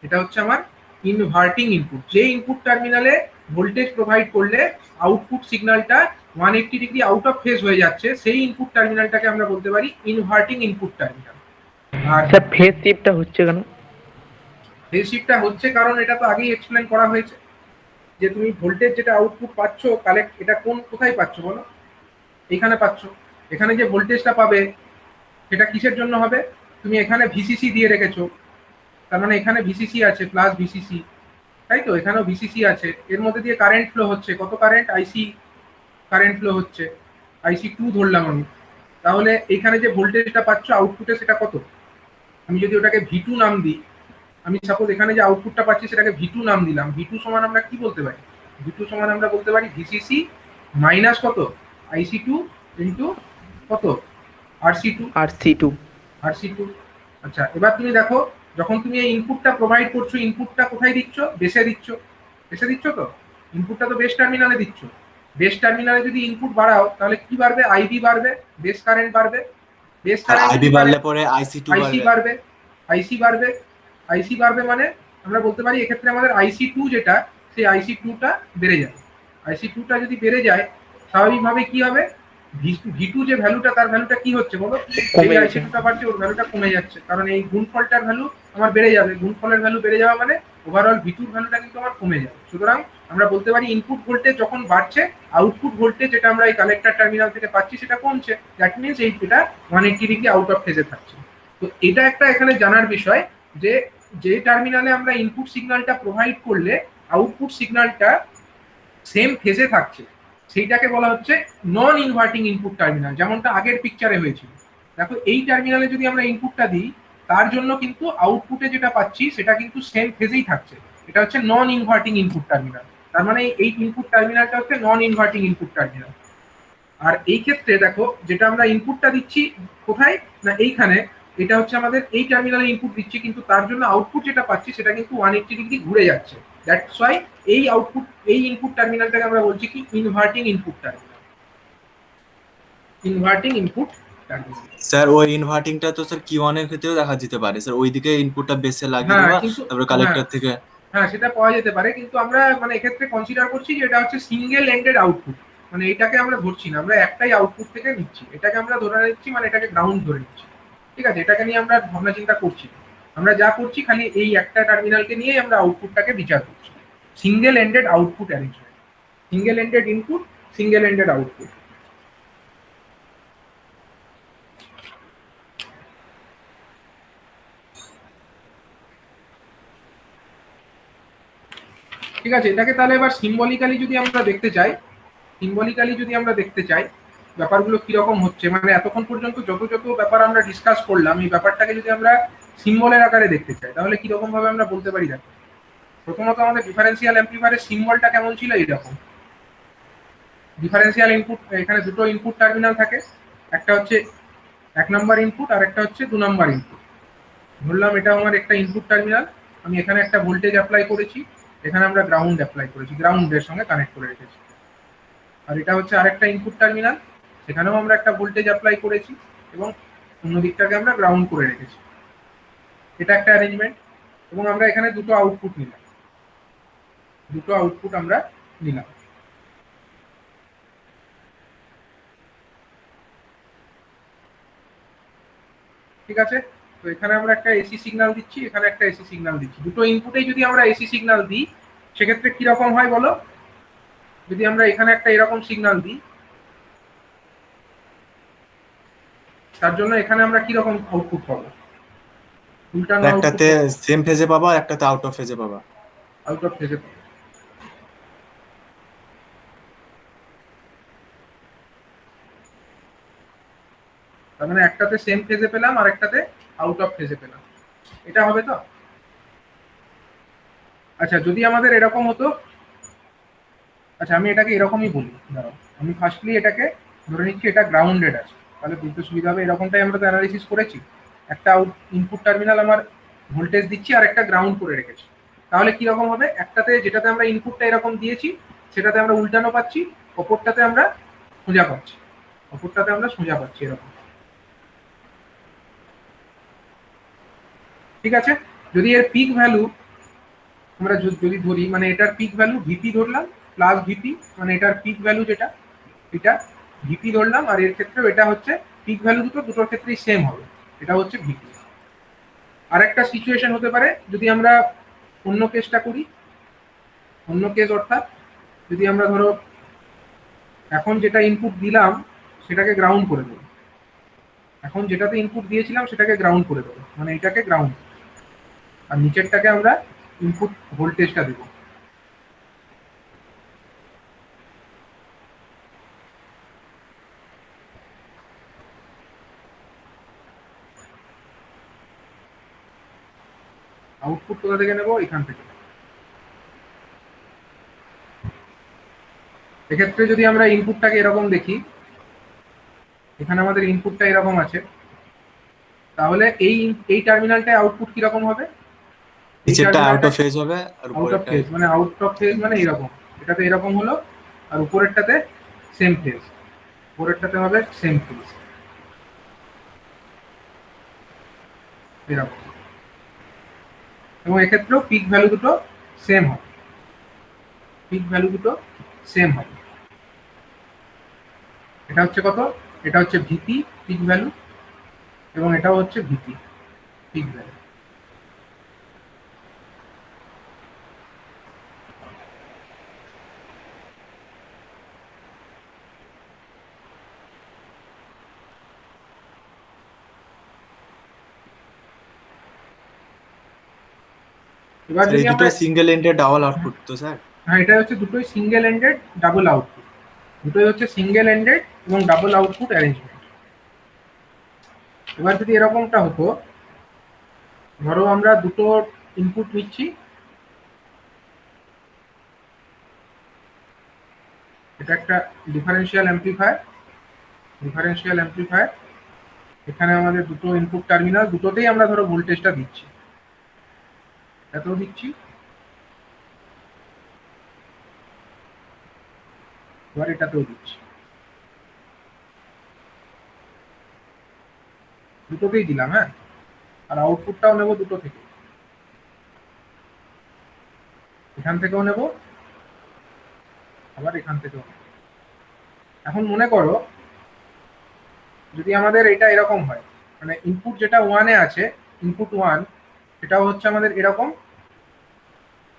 এটা হচ্ছে আমার ইনভার্টিং ইনপুট। যে ইনপুট টার্মিনালে ভোল্টেজ প্রোভাইড করলে আউটপুট সিগন্যালটা 180 ডিগ্রি আউট অফ ফেজ হয়ে যাচ্ছে, সেই ইনপুট টার্মিনালটাকে আমরা বলতে পারি ইনভার্টিং ইনপুট টার্মিনাল। আর স্যার ফেজ শিফটটা হচ্ছে কেন? ফেজ শিফটটা হচ্ছে কারণ এটা তো আগেই এক্সপ্লেন করা হয়েছে যে তুমি ভোল্টেজ যেটা আউটপুট পাচ্ছ কালেক্ট, এটা কোথায় পাচ্ছ বলো? এখানে পাচ্ছ। এখানে যে ভোল্টেজটা পাবে সেটা কিসের জন্য হবে? তুমি এখানে ভিসিসি দিয়ে রেখেছো, তার মানে এখানে ভিসিসি আছে প্লাস ভিসিসি, তাই তো? এখানেও ভিসিসি আছে, এর মধ্যে দিয়ে কারেন্ট ফ্লো হচ্ছে। কত কারেন্ট? আইসি কারেন্ট ফ্লো হচ্ছে, আইসি 2 ধরলাম আমি। তাহলে এখানে যে ভোল্টেজটা পাচ্ছ আউটপুটে সেটা কত? আমি যদি ওটাকে V2 নাম দিই, আমি সাপোজ এখানে যে আউটপুটটা পাচ্ছি সেটাকে V2 নাম দিলাম। V2 সমান আমরা কি বলতে পারি? V2 সমান আমরা বলতে পারি ভিসিসি মাইনাস কত? IC2 ইন্টু কত? RC2। আচ্ছা, এবার তুমি দেখো যখন তুমি এই ইনপুটটা প্রোভাইড করছো, ইনপুটটা কোথায় দিচ্ছ? বেসে দিচ্ছ। বেসে দিচ্ছ তো, ইনপুটটা তো বেস টার্মিনালে দিচ্ছ। বেস টার্মিনালে যদি ইনপুট বাড়াও তাহলে কি বাড়বে? আইবি বাড়বে, বেস কারেন্ট বাড়বে। বেস কারেন্ট আইবি বাড়লে পরে আইসি2 আইসি বাড়বে, আইসি বাড়বে, আইসি বাড়বে মানে আমরা বলতে পারি এক্ষেত্রে আমাদের IC2 যেটা, সেই IC2টা বেড়ে যাবে। IC2টা যদি বেড়ে যায় স্বাভাবিকভাবে কি হবে? V2 যে ভ্যালুটা, তার ভ্যালুটা কি হচ্ছে বলো? কমে এই যাচ্ছে। IC2টা বাড়ছে, ওর ভ্যালুটা কমে যাচ্ছে, কারণ এই গুণফলটার ভ্যালু আমার বেড়ে যাবে। গুণফলের ভ্যালু বেড়ে যাওয়া মানে ওভারঅল V2 ভ্যালুটা কিন্তু আমার কমে যাবে। সুতরাং আমরা বলতে পারি ইনপুট ভোল্টেজ যখন বাড়ছে, আউটপুট ভোল্টেজ যেটা আমরা এই কালেক্টর টার্মিনাল থেকে পাচ্ছি সেটা কমছে। দ্যাট মিনস এটা 180 ডিগ্রি আউট অফ ফেজে থাকছে। তো এটা একটা এখানে জানার বিষয় যে যে টার্মিনালে আমরা ইনপুট সিগন্যালটা প্রোভাইড করলে আউটপুট সিগন্যালটা সেম ফেজে থাকছে, সেইটাকে বলা হচ্ছে নন ইনভার্টিং ইনপুট টার্মিনাল, যেমনটা আগের পিকচারে হয়েছিল। দেখো এই টার্মিনালে যদি আমরা ইনপুটটা দিই, তার জন্য কিন্তু আউটপুটে যেটা পাচ্ছি সেটা কিন্তু সেম ফেজেই থাকছে। এটা হচ্ছে নন ইনভার্টিং ইনপুট টার্মিনাল। তার মানে এই ইনপুট টার্মিনালটা হচ্ছে নন ইনভার্টিং ইনপুট টার্মিনাল। আর এই ক্ষেত্রে দেখো যেটা আমরা ইনপুটটা দিচ্ছি কোথায় না এইখানে, এটা হচ্ছে আমাদের এই টার্মিনালে ইনপুট দিচ্ছি, কিন্তু তার জন্য আউটপুট যেটা পাচ্ছি সেটা কিন্তু 180 ডিগ্রি ঘুরে যাচ্ছে। দ্যাটস ওয়াই এই আউটপুট, এই ইনপুট টার্মিনালটাকে আমরা বলছি কি? Inverting input terminal. Inverting input terminal. Sir ওই ইনভার্টিংটা তো স্যার Q1 এর ক্ষেত্রেও দেখা যেতে পারে স্যার, ওইদিকে ইনপুটটা বেসে লাগিয়ে হ্যাঁ, দেওয়া, কিন্তু তারপরে কালেক্টর থেকে। হ্যাঁ, সেটা পাওয়া যেতে পারে, কিন্তু আমরা মানে এক্ষেত্রে কনসিডার করছি যে এটা হচ্ছে সিঙ্গেল এন্ডেড আউটপুট। মানে এটাকে আমরা ধরছি না, আমরা একটাই আউটপুট থেকে নিচ্ছি, এটাকে আমরা ধরে নিচ্ছি, মানে এটাকে গ্রাউন্ড ধরে নিচ্ছি। ঠিক আছে, এটাকে নিয়ে আমরা ভাবনা চিন্তা করছি। আমরা যা করছি খালি এই একটা টার্মিনালকে নিয়েই আমরা আউটপুটটাকে বিচার করছি। Single ended output arrangement, single ended input, single ended output. ঠিক আছে, এটাকে তাহলে এবার সিম্বলিক্যালি যদি আমরা দেখতে চাই, ব্যাপারগুলো কিরকম হচ্ছে, মানে এতক্ষণ পর্যন্ত যত যত ব্যাপার আমরা ডিসকাস করলাম, এই ব্যাপারটাকে যদি আমরা সিম্বলের আকারে দেখতে চাই তাহলে কিরকম ভাবে আমরা বলতে পারি? দেখো, প্রথমত আমাদের ডিফারেন্সিয়াল অ্যাম্পলিফায়ারের সিম্বলটা কেমন ছিল? এইরকম। ডিফারেন্সিয়াল ইনপুট, এখানে দুটো ইনপুট টার্মিনাল থাকে, একটা হচ্ছে 1 নম্বর ইনপুট আর একটা হচ্ছে 2 নম্বর ইনপুট। ধরলাম এটা আমার একটা ইনপুট টার্মিনাল, আমি এখানে একটা ভোল্টেজ অ্যাপ্লাই করেছি, এখানে আমরা গ্রাউন্ড অ্যাপ্লাই করেছি, গ্রাউন্ডের সঙ্গে কানেক্ট করে রেখেছি। আর এটা হচ্ছে আরেকটা ইনপুট টার্মিনাল, সেখানেও আমরা একটা ভোল্টেজ অ্যাপ্লাই করেছি এবং অন্য দিকটাকে আমরা গ্রাউন্ড করে রেখেছি। এটা একটা অ্যারেঞ্জমেন্ট। এবং আমরা এখানে দুটো আউটপুট নিলাম, দুটো আউটপুট আমরা নিলাম। ঠিক আছে, তো এখানে আমরা একটা এসি সিগন্যাল দিচ্ছি, এখানে একটা এসি সিগন্যাল দিচ্ছি। দুটো ইনপুটেই যদি আমরা এসি সিগন্যাল দিই সেক্ষেত্রে কিরকম হয় বলো? যদি আমরা এখানে একটা এরকম সিগন্যাল দিই, তার জন্য এখানে আমরা কিরকম আউটপুট পাবো? উল্টানো একটাতে সেম ফেজে পাবা আর একটাতে আউট অফ ফেজে পাবা। আউট অফ ফেজে পাবো। তার মানে একটাতে সেম ফেজে পেলাম আর একটাতে আউট অফ ফেজে পেলাম, এটা হবে তো? আচ্ছা, যদি আমাদের এরকম হতো, আচ্ছা আমি এটাকে এরকমই বলি, দাঁড়াও আমি ফার্স্টলি এটাকে ধরে নিচ্ছি এটা গ্রাউন্ডেড আছে, তাহলে বুঝতে সুবিধা হবে। এরকমটাই আমরা তো অ্যানালিসিস করেছি, একটা ইনপুট টার্মিনাল আমার ভোল্টেজ দিচ্ছি আর একটা গ্রাউন্ড করে রেখেছি। তাহলে কি রকম হবে? একটাতে যেটাতে আমরা ইনপুটটা এরকম দিয়েছি সেটাতে আমরা উল্টানো পাচ্ছি, অপরটাতে আমরা সোজা পাচ্ছি, অপরটাতে আমরা সোজা পাচ্ছি এরকম। ঠিক আছে, যদি এর পিক ভ্যালু আমরা যদি ধরি, মানে এটার পিক ভ্যালু ভিপি ধরলাম প্লাস ভিপি, মানে এটার পিক ভ্যালু যেটা এটা ভিপি ধরলাম, আর এর ক্ষেত্রেও এটা হচ্ছে পিক ভ্যালু দুটোর ক্ষেত্রেই সেম হবে, এটা হচ্ছে ভিপি। আর একটা সিচুয়েশন হতে পারে যদি আমরা অন্য কেসটা করি, অন্য কেস অর্থাৎ যদি আমরা ধরো এখন যেটা ইনপুট দিলাম সেটাকে গ্রাউন্ড করে দেবো, এখন যেটাতে ইনপুট দিয়েছিলাম সেটাকে গ্রাউন্ড করে দেবো, মানে এটাকে গ্রাউন্ড, আর নিচেরটাকে আমরা ইনপুট ভোল্টেজটা দেবো। আউটপুট কোথা থেকে নেব? এখান থেকে। এক্ষেত্রে যদি আমরা ইনপুটটাকে এরকম দেখি, এখানে আমাদের ইনপুটটা এরকম আছে, তাহলে এই টার্মিনালটায় আউটপুট কিরকম হবে? নিচেরটা আউট অফ ফেজ হবে আর আউট অফ উপরেরটা ফেজ, মানে আউট অফ ফেজ মানে এরকম, এটাতে এরকম হলো আর উপরেরটাতে সেম ফেজ, উপরেরটাতে হবে সেম ফেজ এরকম। এবং এক্ষেত্রেও পিক ভ্যালু দুটো সেম হবে, পিক ভ্যালু দুটো সেম হবে। এটা হচ্ছে কত? এটা হচ্ছে ভিপি পিক ভ্যালু, এবং এটাও হচ্ছে ভিপি পিক ভ্যালু। এবার এই যদি দুটো আমরা, সিঙ্গেল এন্ডেড ডাবল আউটপুট তো স্যার? হ্যাঁ এটা হচ্ছে দুটোই সিঙ্গেল এন্ডেড ডাবল আউটপুট, দুটোই হচ্ছে সিঙ্গেল এন্ডেড এবং ডাবল আউটপুট অ্যারেঞ্জমেন্ট। এবার যদি এরকমটা হতো, ধরো আমরা দুটো ইনপুট নিচ্ছি, এটা একটা ডিফারেনশিয়াল অ্যাম্প্লিফায়ার, ডিফারেনশিয়াল অ্যাম্প্লিফায়ার, এখানে আমাদের দুটো ইনপুট টার্মিনাল, দুটোতেই আমরা ধরো ভোল্টেজটা দিচ্ছি, এটাতেও দিচ্ছি, এবার এটাতেও দিচ্ছি, দুটোতেই দিলাম। হ্যাঁ, আর আউটপুটটাও নেব দুটো থেকে, এখান থেকেও নেব আবার এখান থেকেও নেব। এখন মনে করো যদি আমাদের এটা এরকম হয়, মানে ইনপুট যেটা ওয়ানে আছে, ইনপুট ওয়ান সেটাও হচ্ছে আমাদের এরকম,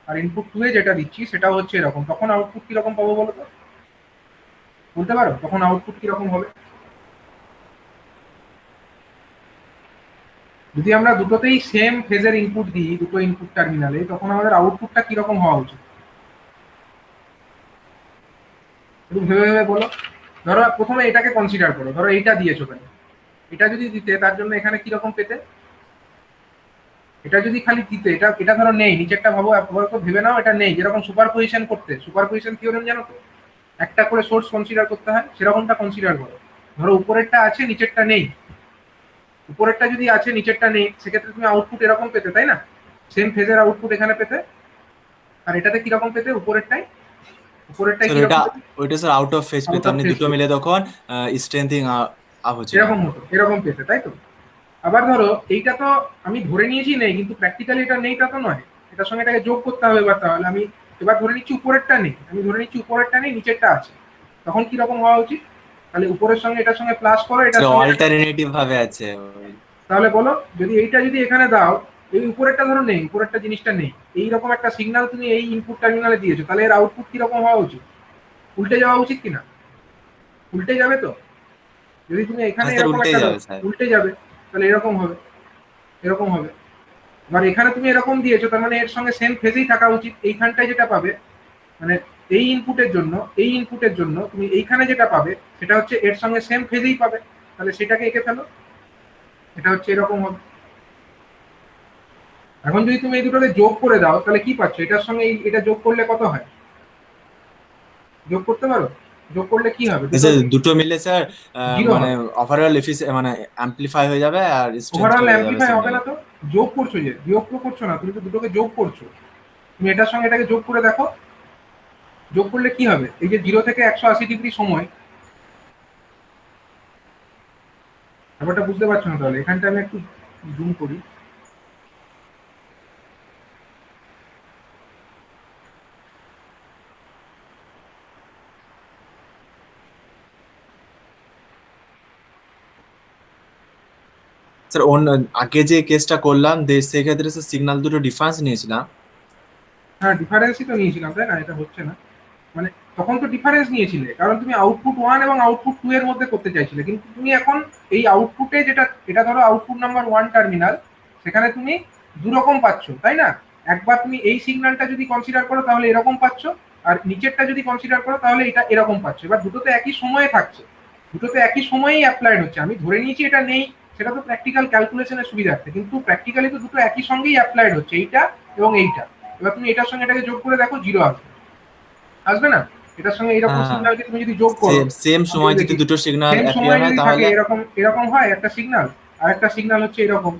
আর ইনপুট টু এ যেটা দিচ্ছি সেটাও হচ্ছে এরকম, তখন আউটপুট কিরকম পাবো বলো তো? বলতে পারো তখন আউটপুট কিরকম হবে? যদি আমরা দুটোতেই সেম ফেজের ইনপুট দিই দুটো ইনপুট টার্মিনালে, তখন আমাদের আউটপুটটা কিরকম হওয়া উচিত? একটু ভেবে ভেবে বলো। ধরো প্রথমে এটাকে কনসিডার করো, ধরো এইটা দিয়েছো কেন, এটা যদি দিতে তার জন্য এখানে কিরকম পেতে? এটা যদি খালি দিতে, এটা এটা ধরো নেই, নিচেরটা ভাবো, ভেবে নাও এটা নেই, যেরকম সুপার পজিশন করতে, সুপার পজিশন থিওরেম জানো তো, একটা করে সোর্স কনসিডার করতে হয়, সেরকমটা কনসিডার করো। ধরো উপরেরটা আছে নিচেরটা নেই, উপরেরটা যদি আছে নিচেরটা নেই, সেক্ষেত্রে তুমি আউটপুট এরকম পেতে, তাই না? সেম ফেজের আউটপুট এখানে পেতে। আর এটাতে কিরকম পেতে উপরেরটাই স্যার কিরকম এটা পেতে? ওইটা sir out of phase Out পেতে of আপনি phase দুটো পেতে। মিলে তখন স্ট্রেংথিং আপ হচ্ছে এরকম হতো, এরকম পেতে, তাই তো? আবার ধরো এইটা তো আমি ধরে নিয়েছি নেই, কিন্তু প্র্যাকটিক্যালি এটা নেই তা তো নয়, এটার সঙ্গে এটাকে যোগ করতে হবে। এবার তাহলে আমি এবার ধরে নিচ্ছি উপরেরটা নেই, আমি ধরে নিচ্ছি উপরেরটা নেই, নিচেরটা আছে, তখন কি রকম হওয়া উচিত? তাহলে উপরের সঙ্গে এটার সঙ্গে প্লাস করো, এটার স্যার সঙ্গে অল্টারনেটিভ ভাবে আছে তাহলে বলো, যদি এইটা যদি এখানে দাও, এই উপরেরটা ধরো নেই, উপরেরটা জিনিসটা নেই, এইরকম একটা সিগন্যাল তুমি এই ইনপুট টার্মিনালে দিয়েছো, তাহলে এর আউটপুট কিরকম হওয়া উচিত? উল্টে যাওয়া উচিত কিনা? উল্টে যাবে তো? যদি তুমি এখানে হ্যাঁ স্যার এরকম উল্টে একটা দাও, যাবে স্যার উল্টে যাবে, তাহলে এরকম হবে, এরকম হবে। এবার এখানে তুমি এরকম দিয়েছো, তার মানে এর সঙ্গে সেম ফেজেই থাকা উচিত। এইখানটায় যেটা পাবে, মানে এই ইনপুটের জন্য তুমি এইখানে যেটা পাবে সেটা হচ্ছে এর সঙ্গে সেম ফেজেই পাবে, তাহলে সেটাকে এঁকে ফেলো, এটা হচ্ছে এরকম হবে। এখন যদি তুমি এই দুটোকে যোগ করে দাও, তাহলে কি পাচ্ছ? এটার সঙ্গে এটা যোগ করলে কত হয়? যোগ করতে পারো? যোগ করলে কি হবে? দুটো স্যার দুটো মিলে স্যার জিরো মানে হবে। ওভারঅল মানে অ্যাম্পলিফাই হয়ে যাবে আর স্ট্রেংথ ওভারঅল হয়ে যাবে অ্যাম্প্লিফাই হবে সিগন্যাল। না তো, যোগ করছো, যে বিয়োগ তো করছো না, তুমি তো দুটোকে যোগ করছো। তুমি এটার সঙ্গে এটাকে যোগ করে দেখো, যোগ করলে কি হবে? এই যে 0 থেকে 180 ডিগ্রি সময়, ব্যাপারটা বুঝতে পারছো না? তাহলে এখানটা আমি একটু জুম করি। স্যার আগে যে কেসটা করলাম সেক্ষেত্রে স্যার সিগন্যাল দুটো ডিফারেন্স নিয়েছিলাম। হ্যাঁ, ডিফারেন্সই তো নিয়েছিলাম, তাই না? এটা হচ্ছে না, মানে তখন তো ডিফারেন্স নিয়েছিলে, কারণ তুমি আউটপুট 1 এবং আউটপুট 2 এর মধ্যে করতে চাইছিলে, কিন্তু তুমি এখন এই আউটপুটে যেটা, এটা ধরো আউটপুট নাম্বার 1 টার্মিনাল, সেখানে তুমি দু রকম পাচ্ছ, তাই না? একবার তুমি এই সিগন্যালটা যদি কনসিডার করো তাহলে এরকম পাচ্ছ, আর নিচেরটা যদি কনসিডার করো তাহলে এটা এরকম পাচ্ছ। এবার দুটোতে একই সময়ে থাকছে, দুটোতে একই সময়েই অ্যাপ্লাইড হচ্ছে। আমি ধরে নিয়েছি এটা নেই, সেটা তো প্র্যাকটিক্যাল ক্যালকুলেশনের সুবিধার্থে, কিন্তু প্র্যাকটিক্যালি তো দুটো একই সঙ্গেই অ্যাপ্লাইড হচ্ছে, এইটা এবং এইটা। এবার তুমি এটার সঙ্গে এটাকে যোগ করে দেখো, 0 আসবে, আসবে না? এটার সঙ্গে এরকম হ্যাঁ সিগন্যালকে তুমি যদি যোগ করো, সেম আমি সময় যদি দেখি দুটো সিগন্যাল সেম অ্যাপিয়ার সময় হয় যদি থাকে, তাহলে এরকম এরকম হয় একটা সিগন্যাল, আর একটা সিগন্যাল হচ্ছে এরকম,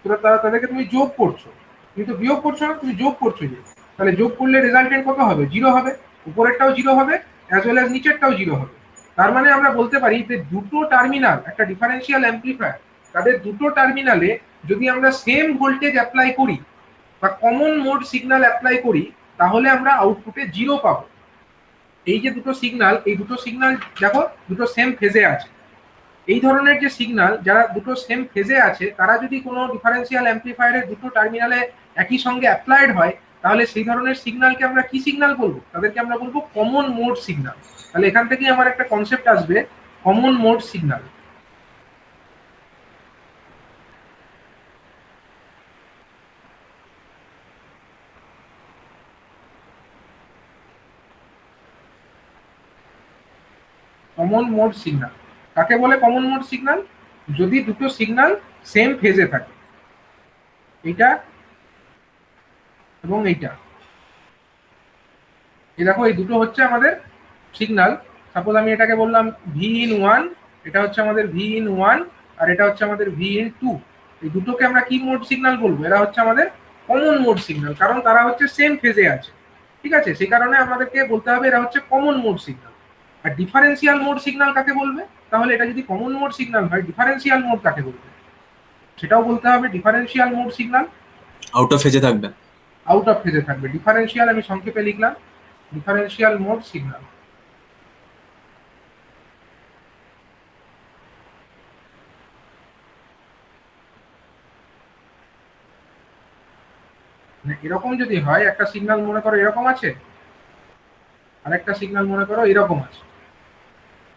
তো তাদেরকে তুমি যোগ করছো, কিন্তু বিয়োগ করছো না, তুমি যোগ করছো। যে তাহলে যোগ করলে রেজাল্টেন্ট কত হবে? 0 হবে, উপরেরটাও 0 হবে, অ্যাজ ওয়েল অ্যাজ নিচেরটাও 0 হবে। তার মানে আমরা বলতে পারি যে দুটো টার্মিনাল, একটা ডিফারেন্সিয়াল অ্যাম্প্লিফায়ার, তাদের দুটো টার্মিনালে যদি আমরা সেম ভোল্টেজ অ্যাপ্লাই করি বা কমন মোড সিগন্যাল অ্যাপ্লাই করি, তাহলে আমরা আউটপুটে 0 পাবো। এই যে দুটো সিগন্যাল, এই দুটো সিগন্যাল দেখো দুটো সেম ফেজে আছে। এই ধরনের যে সিগন্যাল, যারা দুটো সেম ফেজে আছে, তারা যদি কোনো ডিফারেন্সিয়াল অ্যাম্প্লিফায়ারের দুটো টার্মিনালে একই সঙ্গে অ্যাপ্লাইড হয়, তাহলে সেই ধরনের সিগন্যালকে আমরা কি সিগন্যাল বলবো? তাদেরকে আমরা বলবো কমন মোড সিগন্যাল। তাহলে এখান থেকেই আমার একটা কনসেপ্ট আসবে, common mode signal. Common mode signal কাকে বলে? কমন মোড সিগন্যাল যদি দুটো সিগন্যাল সেম ফেজে থাকে, এইটা এবং এইটা। এই দেখো, এই দুটো হচ্ছে আমাদের সিগন্যাল। সাপোজ আমি এটাকে বললাম V in1, এটা হচ্ছে আমাদের V in1, আর এটা হচ্ছে আমাদের V in2। এই দুটোকে আমরা কি মোড সিগন্যাল বলবো? এরা হচ্ছে আমাদের কমন মোড সিগন্যাল, কারণ তারা হচ্ছে সেম ফেজে আছে, ঠিক আছে? সেই কারণে আমাদেরকে বলতে হবে এরা হচ্ছে কমন মোড সিগন্যাল। আর ডিফারেন্সিয়াল মোড সিগন্যাল কাকে বলবে? তাহলে এটা যদি কমন মোড সিগন্যাল হয়, ডিফারেন্সিয়াল মোড কাকে বলবে? সেটাও বলতে হবে। Differential mode signal out of ফেজে থাকবে। আউট অফ ফেজে থাকবে। ডিফারেন্সিয়াল আমি সংক্ষেপে লিখলাম, ডিফারেন্সিয়াল মোড সিগন্যাল। এরকম যদি হয়, একটা সিগন্যাল মনে করো এরকম আছে, আর একটা সিগন্যাল মনে করো এরকম আছে,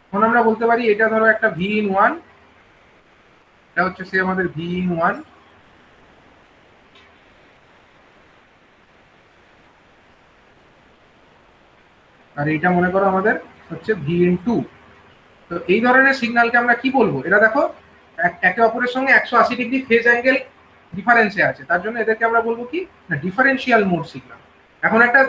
এখন আমরা বলতে পারি এটা ধরো একটা V in1, এটা হচ্ছে সে আমাদের V in1, আর এইটা মনে করো আমাদের হচ্ছে V in2। তো এই ধরনের সিগন্যালকে আমরা কি বলবো? এরা দেখো একে অপরের সঙ্গে 180 ডিগ্রি ফেজ অ্যাঙ্গেল ডিফারেন্সে আছে, তার জন্য এদেরকে আমরা বলবো কি না, ডিফারেন্সিয়াল মোড সিগন্যাল। এখন একটা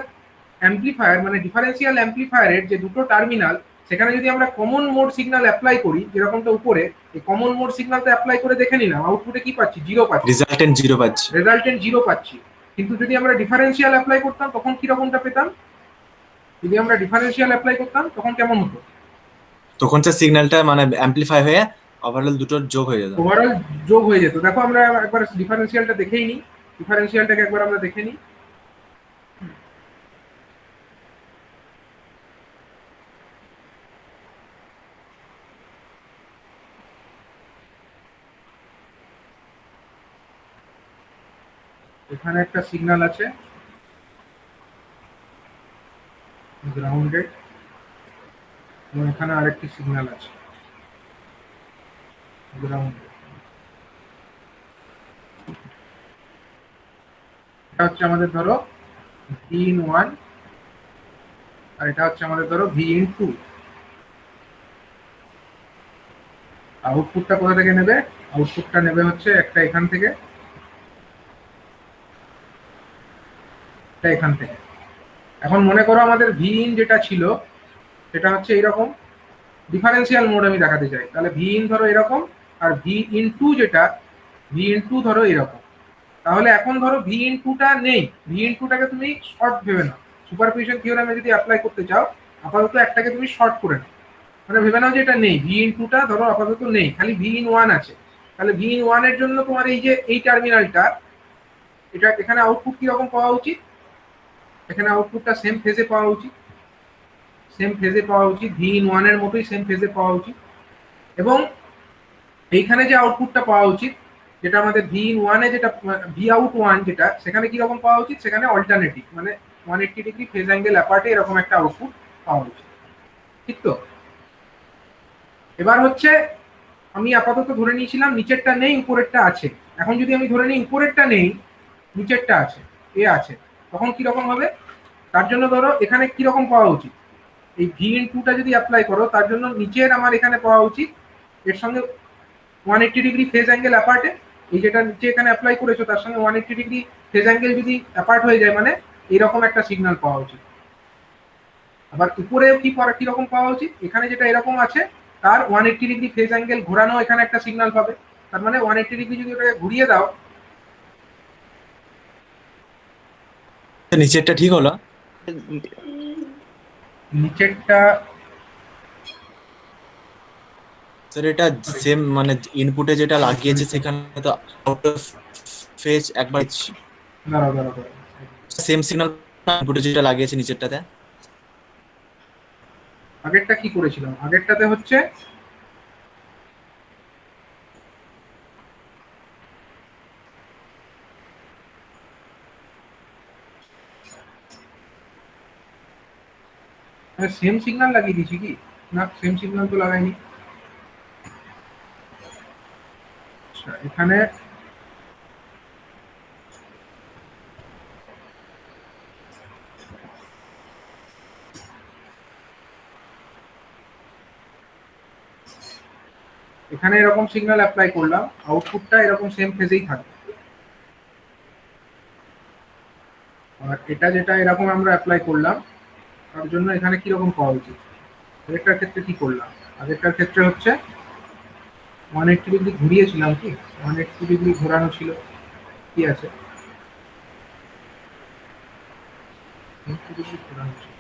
অ্যাম্প্লিফায়ার, মানে ডিফারেন্সিয়াল অ্যাম্প্লিফায়ারের যে দুটো টার্মিনাল, সেখানে যদি আমরা কমন মোড সিগন্যাল অ্যাপ্লাই করি, যেরকমটা উপরে, এই কমন মোড সিগন্যালটা অ্যাপ্লাই করে দেখে নিলাম, আউটপুটে কি পাচ্ছি? 0 পাচ্ছি, রেজাল্টেন্ট 0 পাচ্ছি। রেজাল্টেন্ট 0 পাচ্ছি। কিন্তু যদি আমরা ডিফারেন্সিয়াল অ্যাপ্লাই করতাম তখন কি রকমটা পেতাম? যদি আমরা ডিফারেন্সিয়াল অ্যাপ্লাই করতাম তখন কেমন হতো? তখন যে সিগন্যালটা মানে অ্যাম্পলিফাই হয়ে ওভারঅল দুটোর যোগ হয়ে যেত। ওভারঅল যোগ হয়ে যেত। দেখো আমরা একবার ডিফারেন্সিয়ালটা দেখেই নিই, ডিফারেন্সিয়ালটাকে একবার আমরা দেখে নিই। এখানে একটা সিগন্যাল আছে গ্রাউন্ডেড, এবং এখানে আরেকটি সিগন্যাল আছে গ্রাউন্ডেড। এটা হচ্ছে আমাদের ধরো V in1, আর এটা হচ্ছে আমাদের ধরো V in2। আউটপুটটা কোথা থেকে নেবে? আউটপুটটা নেবে হচ্ছে একটা এখান থেকে, একটা এখান থেকে। এখন মনে করো আমাদের V in যেটা ছিল সেটা হচ্ছে এইরকম, ডিফারেন্সিয়াল মোড আমি দেখাতে চাই। তাহলে V in ধরো এরকম, আর V in2 যেটা, V in2 ধরো এরকম। তাহলে এখন ধরো V in2টা নেই, V in2টাকে তুমি শর্ট ভেবে নাও। সুপারপজিশন থিওরেমে যদি অ্যাপ্লাই করতে চাও আপাতত একটাকে তুমি শর্ট করে নাও, মানে ভেবে নাও যে এটা নেই, V in2টা ধরো আপাতত নেই, খালি V in1 আছে। তাহলে V in1 এর জন্য তোমার এই যে এই টার্মিনালটা, এটা এখানে আউটপুট কিরকম পাওয়া উচিত? এখানে আউটপুটটা সেম ফেজে পাওয়া উচিত, সেম ফেজে পাওয়া উচিত, V in1 এর মতোই সেম ফেজে পাওয়া উচিত। এবং এইখানে যে আউটপুটটা পাওয়া উচিত, যেটা আমাদের V in1 এ যেটা Vout1 যেটা, সেখানে কিরকম পাওয়া উচিত? সেখানে অল্টারনেটিভ মানে 180 ডিগ্রি ফেজ অ্যাঙ্গেল অ্যাপার্টে এরকম একটা আউটপুট পাওয়া উচিত, ঠিক তো? এবার হচ্ছে আমি আপাতত ধরে নিয়েছিলাম নিচেরটা নেই, উপরেরটা আছে। এখন যদি আমি ধরে নিই উপরেরটা নেই, নিচেরটা আছে, এ আছে, তখন কিরকম হবে? তার জন্য ধরো এখানে কিরকম পাওয়া উচিত? এই V in2টা যদি অ্যাপ্লাই করো তার জন্য নিচের আমার এখানে পাওয়া উচিত এর সঙ্গে 180 ডিগ্রি ফেজ অ্যাঙ্গেল অ্যাপার্টে। এই যেটা নিচে এখানে অ্যাপ্লাই করেছো তার সঙ্গে 180 ডিগ্রি ফেজ অ্যাঙ্গেল যদি অ্যাপার্ট হয়ে যায়, মানে এরকম একটা সিগন্যাল পাওয়া উচিত। আবার উপরে কিরকম পাওয়া উচিত? এখানে যেটা এরকম আছে তার 180 ডিগ্রি ফেজ অ্যাঙ্গেল ঘোরানো এখানে একটা সিগন্যাল পাবে। তার মানে 180 ডিগ্রি যদি ওটাকে ঘুরিয়ে দাও, নিচেরটা ঠিক হলো? নিচেরটা স্যার এটা সেম মানে ইনপুটে যেটা লাগিয়েছে সেখানে তো আউট অফ ফেজ একবার দাঁড়াও দাঁড়াও দাঁড়াও, সেম সিগন্যাল ইনপুটে যেটা লাগিয়েছে নিচেরটাতে। আগেরটা কি করেছিলাম? আগেরটাতে হচ্ছে সেম সিগন্যাল লাগিয়ে দিয়েছি কি? না, সেম সিগন্যাল তো লাগাইনি। আচ্ছা, এখানে এখানে এরকম সিগন্যাল অ্যাপ্লাই করলাম, আউটপুটটা এরকম সেম ফেজেই থাকবে। আর এটা যেটা এরকম আমরা অ্যাপ্লাই করলাম তার জন্য এখানে কিরকম পাওয়া উচিত? আগেরটার ক্ষেত্রে কি করলাম? আগেরটার ক্ষেত্রে হচ্ছে 180 ডিগ্রি ঘুরিয়েছিলাম, কি 180 ডিগ্রি ঘোরানো ছিল, কি আছে 180 ডিগ্রি ঘোরানো ছিল।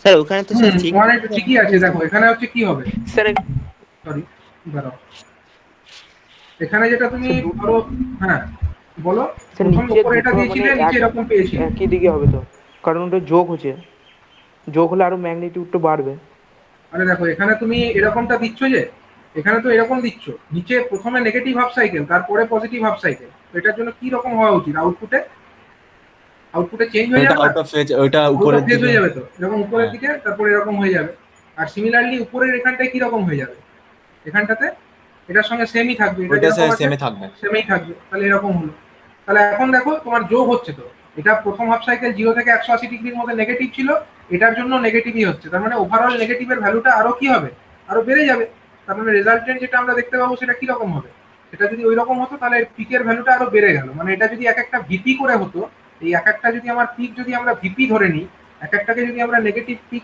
স্যার ওখানে তো স্যার ঠিক 180 ঠিকই আছে। দেখো এখানে হচ্ছে কি হবে, স্যার সরি দাঁড়াও, এখানে যেটা তুমি ধরো, হ্যাঁ বলো, প্রথম উপরে এটা দিয়েছিলে, নিচে এরকম পেয়েছিলে। একই দিকে হবে তো, কারণ ওটা যোগ হচ্ছে, যোগ হলে আরো ম্যাগনিটিউডটা বাড়বে। আরে দেখো এখানে তুমি এরকমটা দিচ্ছ যে, এখানে তো এরকম দিচ্ছ, নিচে প্রথমে নেগেটিভ হাফ সাইকেল তারপরে পজিটিভ হাফ সাইকেল। এটার জন্য কি রকম হওয়া উচিত? আউটপুটে চেঞ্জ হয়ে এটা যাবে, আউট অফ ফেজ, ওইটা উপরের ফেজ দিকে হয়ে যাবে তো, এরকম উপরের দিকে, তারপরে এরকম হয়ে যাবে। আর সিমিলারলি উপরের এখানটায় কি রকম হয়ে যাবে? এখানটাতে এটার সঙ্গে সেমই থাকবে, ওইটা সেমই থাকবে। সেমই থাকবে। তাহলে এরকম হলো। তাহলে এখন দেখো তোমার যোগ হচ্ছে তো, এটা প্রথম হাফ সাইকেল 0 থেকে 180 ডিগ্রির মধ্যে নেগেটিভ ছিল, এটার জন্য নেগেটিভই হচ্ছে। তার মানে ওভারঅল নেগেটিভের ভ্যালুটা আরো কি হবে? আরো বেড়ে যাবে। তার মানে রেজাল্টেন্ট যেটা আমরা দেখতে পাবো সেটা কি রকম হবে? সেটা যদি ওই রকম হতো তাহলে পিকের ভ্যালুটা আরো বেড়ে গেল। মানে এটা যদি এক একটা ভিপি করে হতো এই এক একটা যদি আমার পিক যদি আমরা ভিপি ধরে নিই, এক একটাকে যদি আমরা নেগেটিভ পিক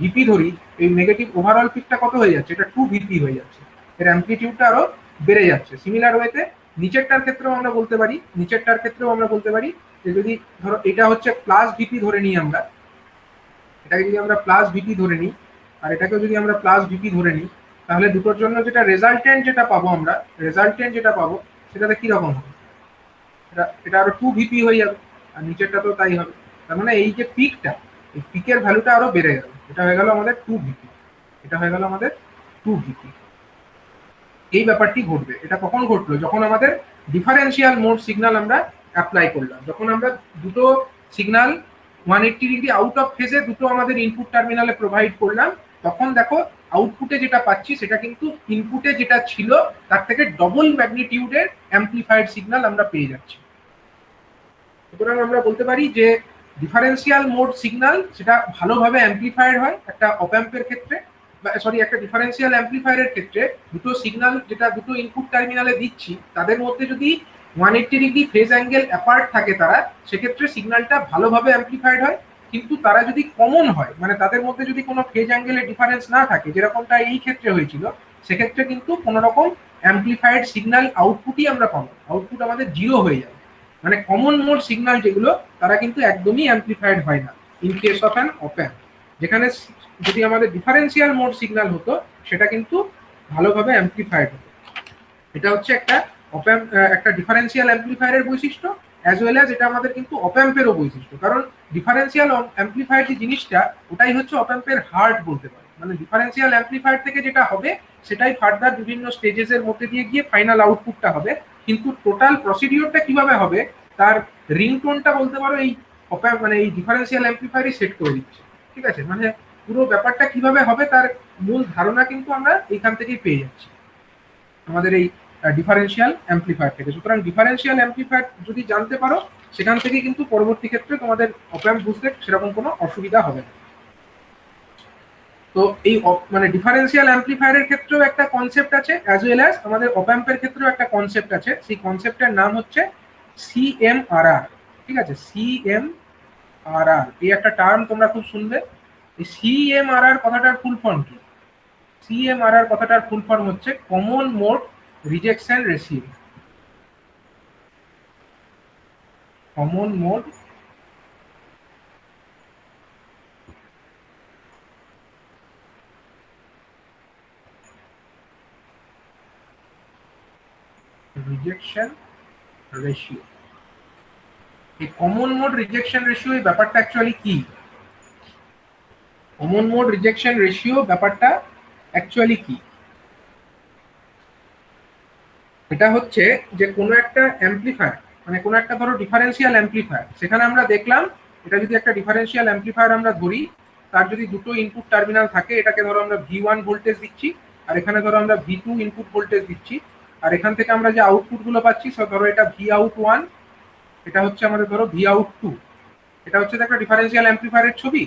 ভিপি ধরি, এই নেগেটিভ ওভারঅল পিকটা কত হয়ে যাচ্ছে, এটা 2 ভিপি হয়ে যাচ্ছে, এর অ্যামপ্লিটিউডটা আরো বেড়ে যাচ্ছে। সিমিলার ওয়েতে নিচেরটার ক্ষেত্রেও আমরা বলতে পারি যে যদি ধরো এটা হচ্ছে প্লাস ভিপি ধরে নিই আমরা, এটাকে যদি আমরা প্লাস ভিপি ধরে নিই আর এটাকেও যদি আমরা প্লাস ভিপি ধরে নিই, তাহলে দুটোর জন্য যেটা রেজাল্টেন্ট যেটা পাবো সেটাতে কিরকম হবে, এটা আরো 2 ভিপি হয়ে যাবে, আর নিচেরটা তো তাই হবে। তার মানে এই যে পিকটা, এই পিকের ভ্যালুটা আরো বেড়ে গেল, এটা হয়ে গেল আমাদের 2 ভিপি, এটা হয়ে গেল আমাদের 2 ভিপি। এই ব্যাপারটি ঘটবে। এটা কখন ঘটলো, যখন আমাদের ডিফারেন্সিয়াল মোড সিগন্যাল আমরা অ্যাপ্লাই করলাম, যখন আমরা দুটো সিগন্যাল 180 ডিগ্রি আউট অফ ফেজে দুটো আমাদের ইনপুট টার্মিনালে প্রোভাইড করলাম, তখন দেখো আউটপুটে যেটা পাচ্ছি সেটা কিন্তু ইনপুটে যেটা ছিল তার থেকে ডবল ম্যাগনিটিউডের অ্যাম্পলিফাইড সিগন্যাল আমরা পেয়ে যাচ্ছি। সুতরাং আমরা বলতে পারি যে ডিফারেন্সিয়াল মোড সিগন্যাল সেটা ভালোভাবে অ্যাম্পলিফাইড হয় একটা অপ অ্যাম্পের ক্ষেত্রে, একটা ডিফারেন্সিয়াল অ্যাম্পলিফায়ারের ক্ষেত্রে দুটো সিগন্যাল যেটা দুটো ইনপুট টার্মিনালে দিচ্ছি তাদের মধ্যে যদি 180 ডিগ্রি ফেজ অ্যাঙ্গেল অ্যাপার্ট থাকে তারা, সেক্ষেত্রে সিগন্যালটা ভালোভাবে অ্যাম্পলিফাইড হয়। কিন্তু তারা যদি কমন হয়, মানে তাদের মধ্যে যদি কোনো ফেজ অ্যাঙ্গেলের ডিফারেন্স না থাকে, যেরকমটা এই ক্ষেত্রে হয়েছিল, সেক্ষেত্রে কিন্তু কোনো রকম অ্যাম্পলিফাইড সিগন্যাল আউটপুটই আমরা পাবো, আউটপুট আমাদের 0 হয়ে যাবে। মানে কমন মোড সিগন্যাল যেগুলো তারা কিন্তু একদমই অ্যাম্পলিফাইড হয় না ইন কেস অফ অ্যান অপ অ্যাম্প। যেখানে যদি আমাদের ডিফারেন্সিয়াল মোড সিগন্যাল হতো সেটা কিন্তু ভালোভাবে অ্যাম্পলিফাইড হতো। এটা হচ্ছে একটা ডিফারেন্সিয়াল অ্যাম্পলিফায়ারের বৈশিষ্ট্য, অ্যাজ ওয়েল অ্যাজ এটা আমাদের কিন্তু অপ অ্যাম্পেরও বৈশিষ্ট্য। কারণ ডিফারেন্সিয়াল অ্যাম্পলিফায়ার যে জিনিসটা, ওটাই হচ্ছে অপ অ্যাম্পের হার্ট বলতে পারে। মানে ডিফারেন্সিয়াল অ্যাম্পলিফায়ার থেকে যেটা হবে সেটাই ফার্দার বিভিন্ন স্টেজেসের মধ্যে দিয়ে গিয়ে ফাইনাল আউটপুটটা হবে। কিন্তু টোটাল প্রসিডিওরটা কিভাবে হবে তার রিংটোনটা বলতে পারো এই অপ অ্যাম্প মানে এই ডিফারেন্সিয়াল অ্যাম্পলিফায়ারই সেট করে দিচ্ছে। ঠিক আছে, মানে পুরো ব্যাপারটা কিভাবে হবে তার মূল ধারণা কিন্তু আমরা এইখান থেকেই পেয়ে যাচ্ছি আমাদের এই ডিফারেন্সিয়াল অ্যাম্পলিফায়ার থেকে। সুতরাং ডিফারেন্সিয়াল অ্যাম্পলিফায়ার যদি জানতে পারো, সেখান থেকে কিন্তু পরবর্তী ক্ষেত্রে তোমাদের অপ অ্যাম্প বুঝতে সেরকম কোনো অসুবিধা হবে না। তো এই মানে ডিফারেন্সিয়াল অ্যাম্পলিফায়ারের ক্ষেত্রেও একটা কনসেপ্ট আছে, অ্যাজ ওয়েল অ্যাজ আমাদের অপ অ্যাম্পের ক্ষেত্রেও একটা কনসেপ্ট আছে। সেই কনসেপ্টের নাম হচ্ছে CMRR। ঠিক আছে, CMRR এই একটা টার্ম তোমরা খুব শুনবে। এই CMRR কথাটার ফুল ফর্ম কি? CMRR কথাটার ফুল ফর্ম হচ্ছে common mode rejection ratio. Common mode rejection ratio. এই কমন মোড রিজেকশন রেশিও এই ব্যাপারটা অ্যাকচুয়ালি কি? কমন মোড রিজেকশন রেশিও ব্যাপারটা অ্যাকচুয়ালি কি? এটা হচ্ছে যে কোনো একটা অ্যাম্পলিফায়ার, মানে কোনো একটা ধরো ডিফারেন্সিয়াল অ্যাম্পলিফায়ার, সেখানে আমরা দেখলাম এটা যদি একটা ডিফারেন্সিয়াল অ্যাম্পলিফায়ার আমরা ধরি, তার যদি দুটো ইনপুট টার্মিনাল থাকে, এটাকে ধরো আমরা V1 ভোল্টেজ দিচ্ছি আর এখানে ধরো আমরা V2 ইনপুট ভোল্টেজ দিচ্ছি, আর এখান থেকে আমরা যে আউটপুট গুলো পাচ্ছি ধরো এটা Vout1, এটা হচ্ছে আমাদের ধরো Vout2। এটা হচ্ছে একটা ডিফারেন্সিয়াল অ্যাম্পলিফায়ারের ছবি।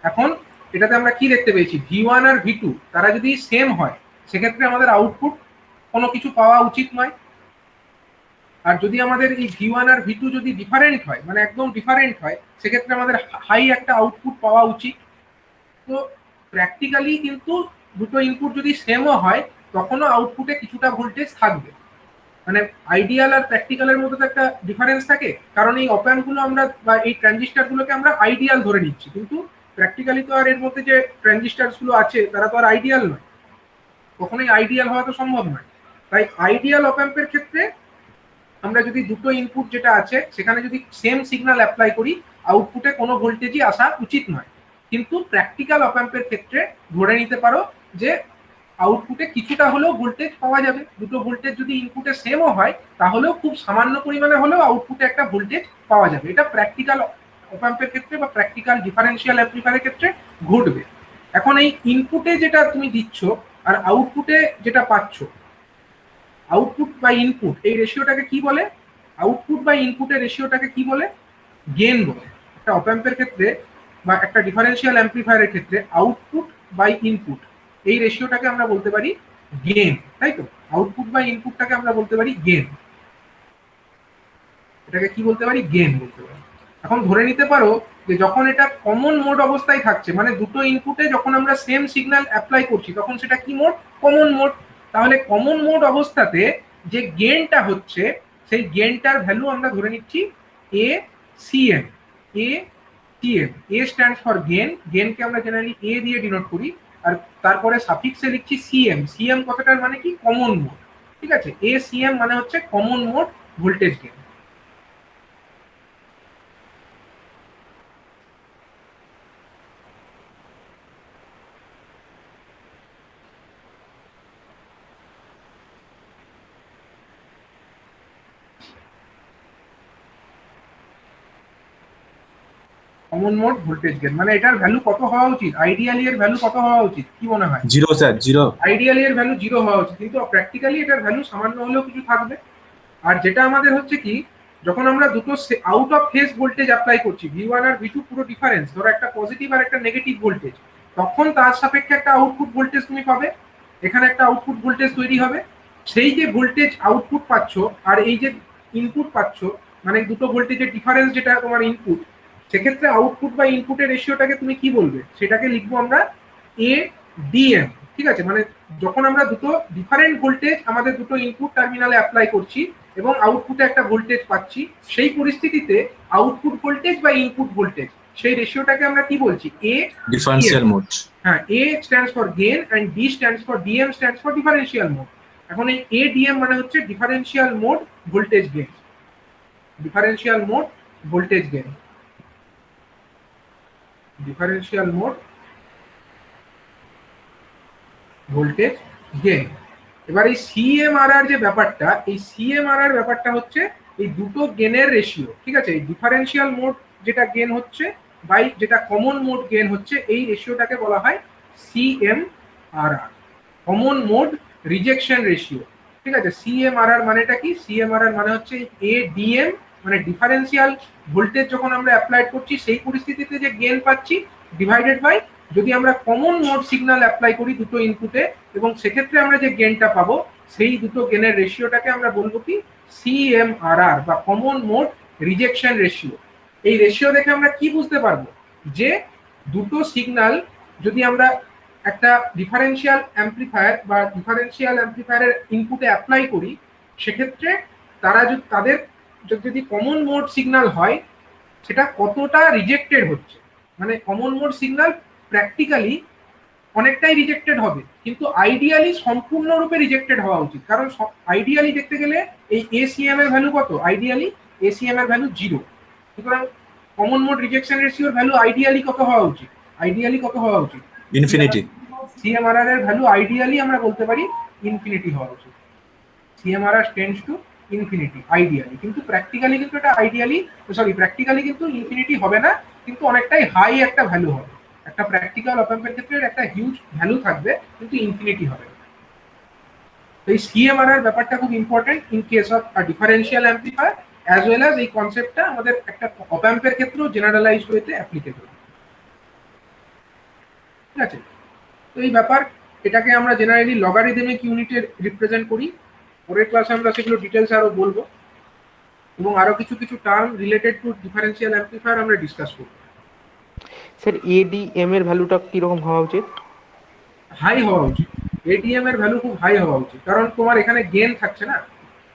এখন এটাতে আমরা কি দেখতে পেয়েছি, V1 আর V2 তারা যদি সেম হয় সেক্ষেত্রে আমাদের আউটপুট কোনো কিছু পাওয়া উচিত নয়। আর যদি আমাদের এই V1 আর V2 যদি ডিফারেন্ট হয়, মানে একদম ডিফারেন্ট হয়, সেক্ষেত্রে আমাদের হাই একটা আউটপুট পাওয়া উচিত। তো প্র্যাকটিক্যালি কিন্তু দুটো ইনপুট যদি সেমও হয় তখনও আউটপুটে কিছুটা ভোল্টেজ থাকবে। মানে আইডিয়াল আর প্র্যাকটিক্যালের মধ্যে তো একটা ডিফারেন্স থাকে, কারণ এই অপ অ্যাম্পগুলো আমরা বা এই ট্রানজিস্টারগুলোকে আমরা আইডিয়াল ধরে নিচ্ছি, কিন্তু প্র্যাকটিক্যালি তো আর এর মধ্যে যে ট্রানজিস্টারগুলো আছে তারা তো আর আইডিয়াল নয়, কখনোই আইডিয়াল হওয়া তো সম্ভব নয়। তাই আইডিয়াল অপ অ্যাম্পের ক্ষেত্রে আমরা যদি দুটো ইনপুট যেটা আছে সেখানে যদি সেম সিগন্যাল অ্যাপ্লাই করি, আউটপুটে কোনো ভোল্টেজই আসা উচিত নয়। কিন্তু প্র্যাকটিক্যাল অপ অ্যাম্পের ক্ষেত্রে ধরে নিতে পারো যে আউটপুটে কিছুটা হলেও ভোল্টেজ পাওয়া যাবে। দুটো ভোল্টেজ যদি ইনপুটে সেমও হয় তাহলেও খুব সামান্য পরিমাণে হলেও আউটপুটে একটা ভোল্টেজ পাওয়া যাবে। এটা প্র্যাকটিক্যাল অপ অ্যাম্পের ক্ষেত্রে বা প্র্যাকটিক্যাল ডিফারেন্সিয়াল অ্যাম্পলিফায়ারের ক্ষেত্রে ঘটবে। এখন এই ইনপুটে যেটা তুমি দিচ্ছ আর আউটপুটে যেটা পাচ্ছ, আউটপুট বা ইনপুট এই রেশিওটাকে কি বলে? আউটপুট বা ইনপুটের রেশিওটাকে কি বলে? গেন বলে। একটা অপ অ্যাম্পের ক্ষেত্রে বা একটা ডিফারেন্সিয়াল অ্যাম্পলিফায়ারের ক্ষেত্রে আউটপুট বাই ইনপুট এই রেশিওটাকে আমরা বলতে পারি গেন, তাই তো? আউটপুট বাই ইনপুটটাকে আমরা বলতে পারি গেন। এটাকে কি বলতে পারি? গেন বলতে পারি। এখন ধরে নিতে পারো যে যখন এটা কমন মোড অবস্থায় থাকছে, মানে দুটো ইনপুটে যখন আমরা সেম সিগন্যাল অ্যাপ্লাই করছি তখন সেটা কি মোড? Common mode. তাহলে কমন মোড অবস্থাতে যে গেনটা হচ্ছে সেই গেনটার ভ্যালু আমরা ধরে নিচ্ছি A CM. A CM, A stands for gain, গেনকে আমরা জেনারেলি এ দিয়ে ডিনোট করি, আর তারপরে সাফিক্সে লিখছি সিএম। সিএম কথাটার মানে কি? Common mode. ঠিক আছে, এ সিএম মানে হচ্ছে common mode voltage gain. Common mode voltage gain মানে এটার ভ্যালু কত হওয়া উচিত? আইডিয়ালি এর ভ্যালু কত হওয়া উচিত, কি মনে হয়? 0 স্যার, 0। আইডিয়ালি এর ভ্যালু 0 হওয়া উচিত, কিন্তু প্র্যাকটিক্যালি এটার ভ্যালু সামান্য হলেও কিছু থাকবে। আর যেটা আমাদের হচ্ছে কি, যখন আমরা দুটো out of phase voltage apply করছি, V1 আর V2 পুরো ডিফারেন্স, ধরো একটা পজিটিভ আর একটা নেগেটিভ ভোল্টেজ, তখন তার সাপেক্ষে একটা আউটপুট ভোল্টেজ তুমি পাবে। এখানে একটা আউটপুট ভোল্টেজ তৈরি হবে। সেই যে ভোল্টেজ আউটপুট পাচ্ছ আর এই যে ইনপুট পাচ্ছ, মানে দুটো ভোল্টেজের ডিফারেন্স যেটা তোমার ইনপুট, সেক্ষেত্রে আউটপুট বা ইনপুটের রেশিওটাকে তুমি কি বলবে? সেটাকে লিখবো আমরা এ ডিএম। ঠিক আছে, মানে যখন আমরা দুটো ডিফারেন্ট ভোল্টেজ আমাদের দুটো ইনপুট টার্মিনালে অ্যাপ্লাই করছি এবং আউটপুটে একটা ভোল্টেজ পাচ্ছি, সেই পরিস্থিতিতে আউটপুট ভোল্টেজ বা ইনপুট ভোল্টেজ সেই রেশিওটাকে আমরা কি বলছি? A differential mode. হ্যাঁ, A stands for gain and D stands for DM stands for differential mode. এখন এই এ ডিএম মানে হচ্ছে differential mode voltage gain. Differential mode voltage gain, differential mode voltage gain. এবার এই সিএমআরআর যে ব্যাপারটা, এই সিএমআরআর ব্যাপারটা হচ্ছে এই দুটো গেনের রেশিও। ঠিক আছে, এই ডিফারেন্সিয়াল মোড যেটা গেন হচ্ছে বাই যেটা কমন মোড গেন হচ্ছে, এই রেশিওটাকে বলা হয় সিএমআরআর, কমন মোড রিজেকশন রেশিও। ঠিক আছে, সিএমআরআর মানেটা কি? সিএমআরআর মানে হচ্ছে এ ডিএম, মানে ডিফারেন্সিয়াল ভোল্টেজ যখন আমরা অ্যাপ্লাই করছি সেই পরিস্থিতিতে যে গেন পাচ্ছি, ডিভাইডেড বাই যদি আমরা কমন মোড সিগন্যাল অ্যাপ্লাই করি দুটো ইনপুটে, এবং সেক্ষেত্রে আমরা যে গেনটা পাবো সেই দুটো গেনের রেশিওটাকে আমরা বলবো কি? সিএমআরআর বা কমন মোড রিজেকশন রেশিও। এই রেশিও দেখে আমরা কি বুঝতে পারবো? যে দুটো সিগন্যাল যদি আমরা একটা ডিফারেন্সিয়াল অ্যাম্প্লিফায়ার বা ডিফারেন্সিয়াল অ্যাম্প্লিফায়ারের ইনপুটে অ্যাপ্লাই করি, সেক্ষেত্রে তারা তাদের যদি কমন মোড সিগন্যাল হয় সেটা কতটা রিজেক্টেড হচ্ছে। মানে কমন মোড সিগন্যাল প্র্যাকটিক্যালি অনেকটাই রিজেক্টেড হবে, কিন্তু আইডিয়ালি সম্পূর্ণরূপে রিজেক্টেড হওয়া উচিত। কারণ আইডিয়ালি দেখতে গেলে এই এসিএম এর ভ্যালু কত? আইডিয়ালি এসিএম এর ভ্যালু 0। সুতরাং কমন মোড রিজেকশন রেশিওর ভ্যালু আইডিয়ালি কত হওয়া উচিত? আইডিয়ালি কত হওয়া উচিত? ইনফিনিটি। সিএমআরআর এর ভ্যালু আইডিয়ালি আমরা বলতে পারি ইনফিনিটি হওয়া উচিত। সিএমআরআর টেন্ডস টু ইনফিনিটি আইডিয়ালি, কিন্তু প্র্যাকটিক্যালি কিন্তু এটা আইডিয়ালি প্র্যাকটিক্যালি কিন্তু ইনফিনিটি হবে না, কিন্তু অনেকটাই হাই একটা ভ্যালু হবে। একটা প্র্যাকটিক্যাল অপ অ্যাম্পের ক্ষেত্রে একটা হিউজ ভ্যালু থাকবে, কিন্তু ইনফিনিটি হবে। তো এই সিএমআরআর ব্যাপারটা খুব important in case of a differential amplifier, as well as এই কনসেপ্টটা আমাদের একটা অপ অ্যাম্পের ক্ষেত্রেও জেনারেলাইজড ওয়েতে অ্যাপ্লিকেবল। ঠিক আছে, তো এই ব্যাপার, এটাকে আমরা জেনারেলি লগারিদমিক ইউনিটে রিপ্রেজেন্ট করি। পরের ক্লাসে আমরা সেগুলো ডিটেলস আরো বলবো, এবং আরো কিছু কিছু term related to differential amplifier আমরা ডিসকাস করব। স্যার এডিএম এর ভ্যালুটা কিরকম হওয়া উচিত? হাই হওয়া উচিত। এডিএম এর ভ্যালু খুব হাই হওয়া উচিত, কারণ তোমার এখানে গেন থাকছে না,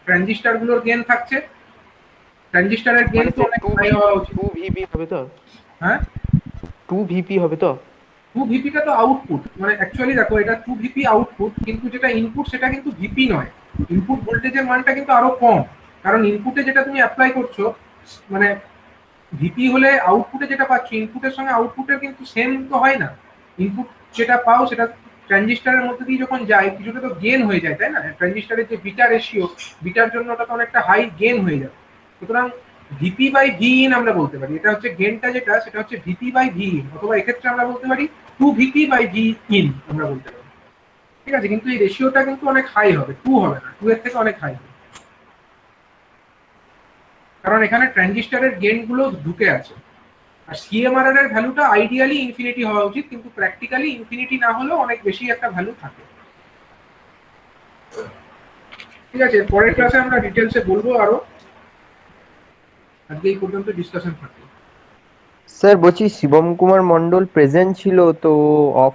ট্রানজিস্টার গুলোর গেন থাকছে, ট্রানজিস্টারের গেন তো অনেক হাই হওয়া উচিত। 2 ভিপি হবে তো? হ্যাঁ, 2 ভিপি হবে তো? 2 ভিপিটা তো আউটপুট, মানে অ্যাকচুয়ালি দেখো এটা 2 ভিপি আউটপুট, কিন্তু যেটা ইনপুট সেটা কিন্তু ভিপি নয়। ইনপুট ভোল্টেজের মানটা কিন্তু আরো কম, কারণ ইনপুটে যেটা তুমি অ্যাপ্লাই করছো, মানে ভিপি হলে আউটপুটে যেটা পাচ্ছ ইনপুটের সঙ্গে আউটপুটের কিন্তু সেম তো হয় না। ইনপুট যেটা পাও সেটা ট্রানজিস্টারের মধ্যে দিয়ে যখন যায় কিছুটা তো গেন হয়ে যায়, তাই না? ট্রানজিস্টারের যে বিটা রেশিও, বিটার জন্য ওটা তো অনেকটা হাই গেন হয়ে যাবে। সুতরাং ভিপি বাই ভি ইন আমরা বলতে পারি, এটা হচ্ছে গেনটা যেটা সেটা হচ্ছে ভিপি বাই ভি ইন, অথবা এক্ষেত্রে আমরা বলতে পারি 2 ভিপি বাই ভি ইন আমরা বলতে পারি। ঠিক আছে, কিন্তু এই রেশিওটা কিন্তু অনেক হাই হবে, 2 হবে না, 2 এর থেকে অনেক হাই হবে, কারণ এখানে ট্রানজিস্টারের গেন গুলো ঢুকে আছে। আর সিএমআরআর এর ভ্যালুটা আইডিয়ালি ইনফিনিটি হওয়া উচিত, কিন্তু প্র্যাকটিক্যালি ইনফিনিটি না হলেও অনেক বেশি একটা ভ্যালু থাকে। ঠিক আছে, পরের ক্লাসে আমরা ডিটেলসে বলবো আরো। আজকে এই পর্যন্ত ডিসকাশন থাকবে। স্যার বলছি শিবম কুমার মন্ডল প্রেজেন্ট ছিল তো অফ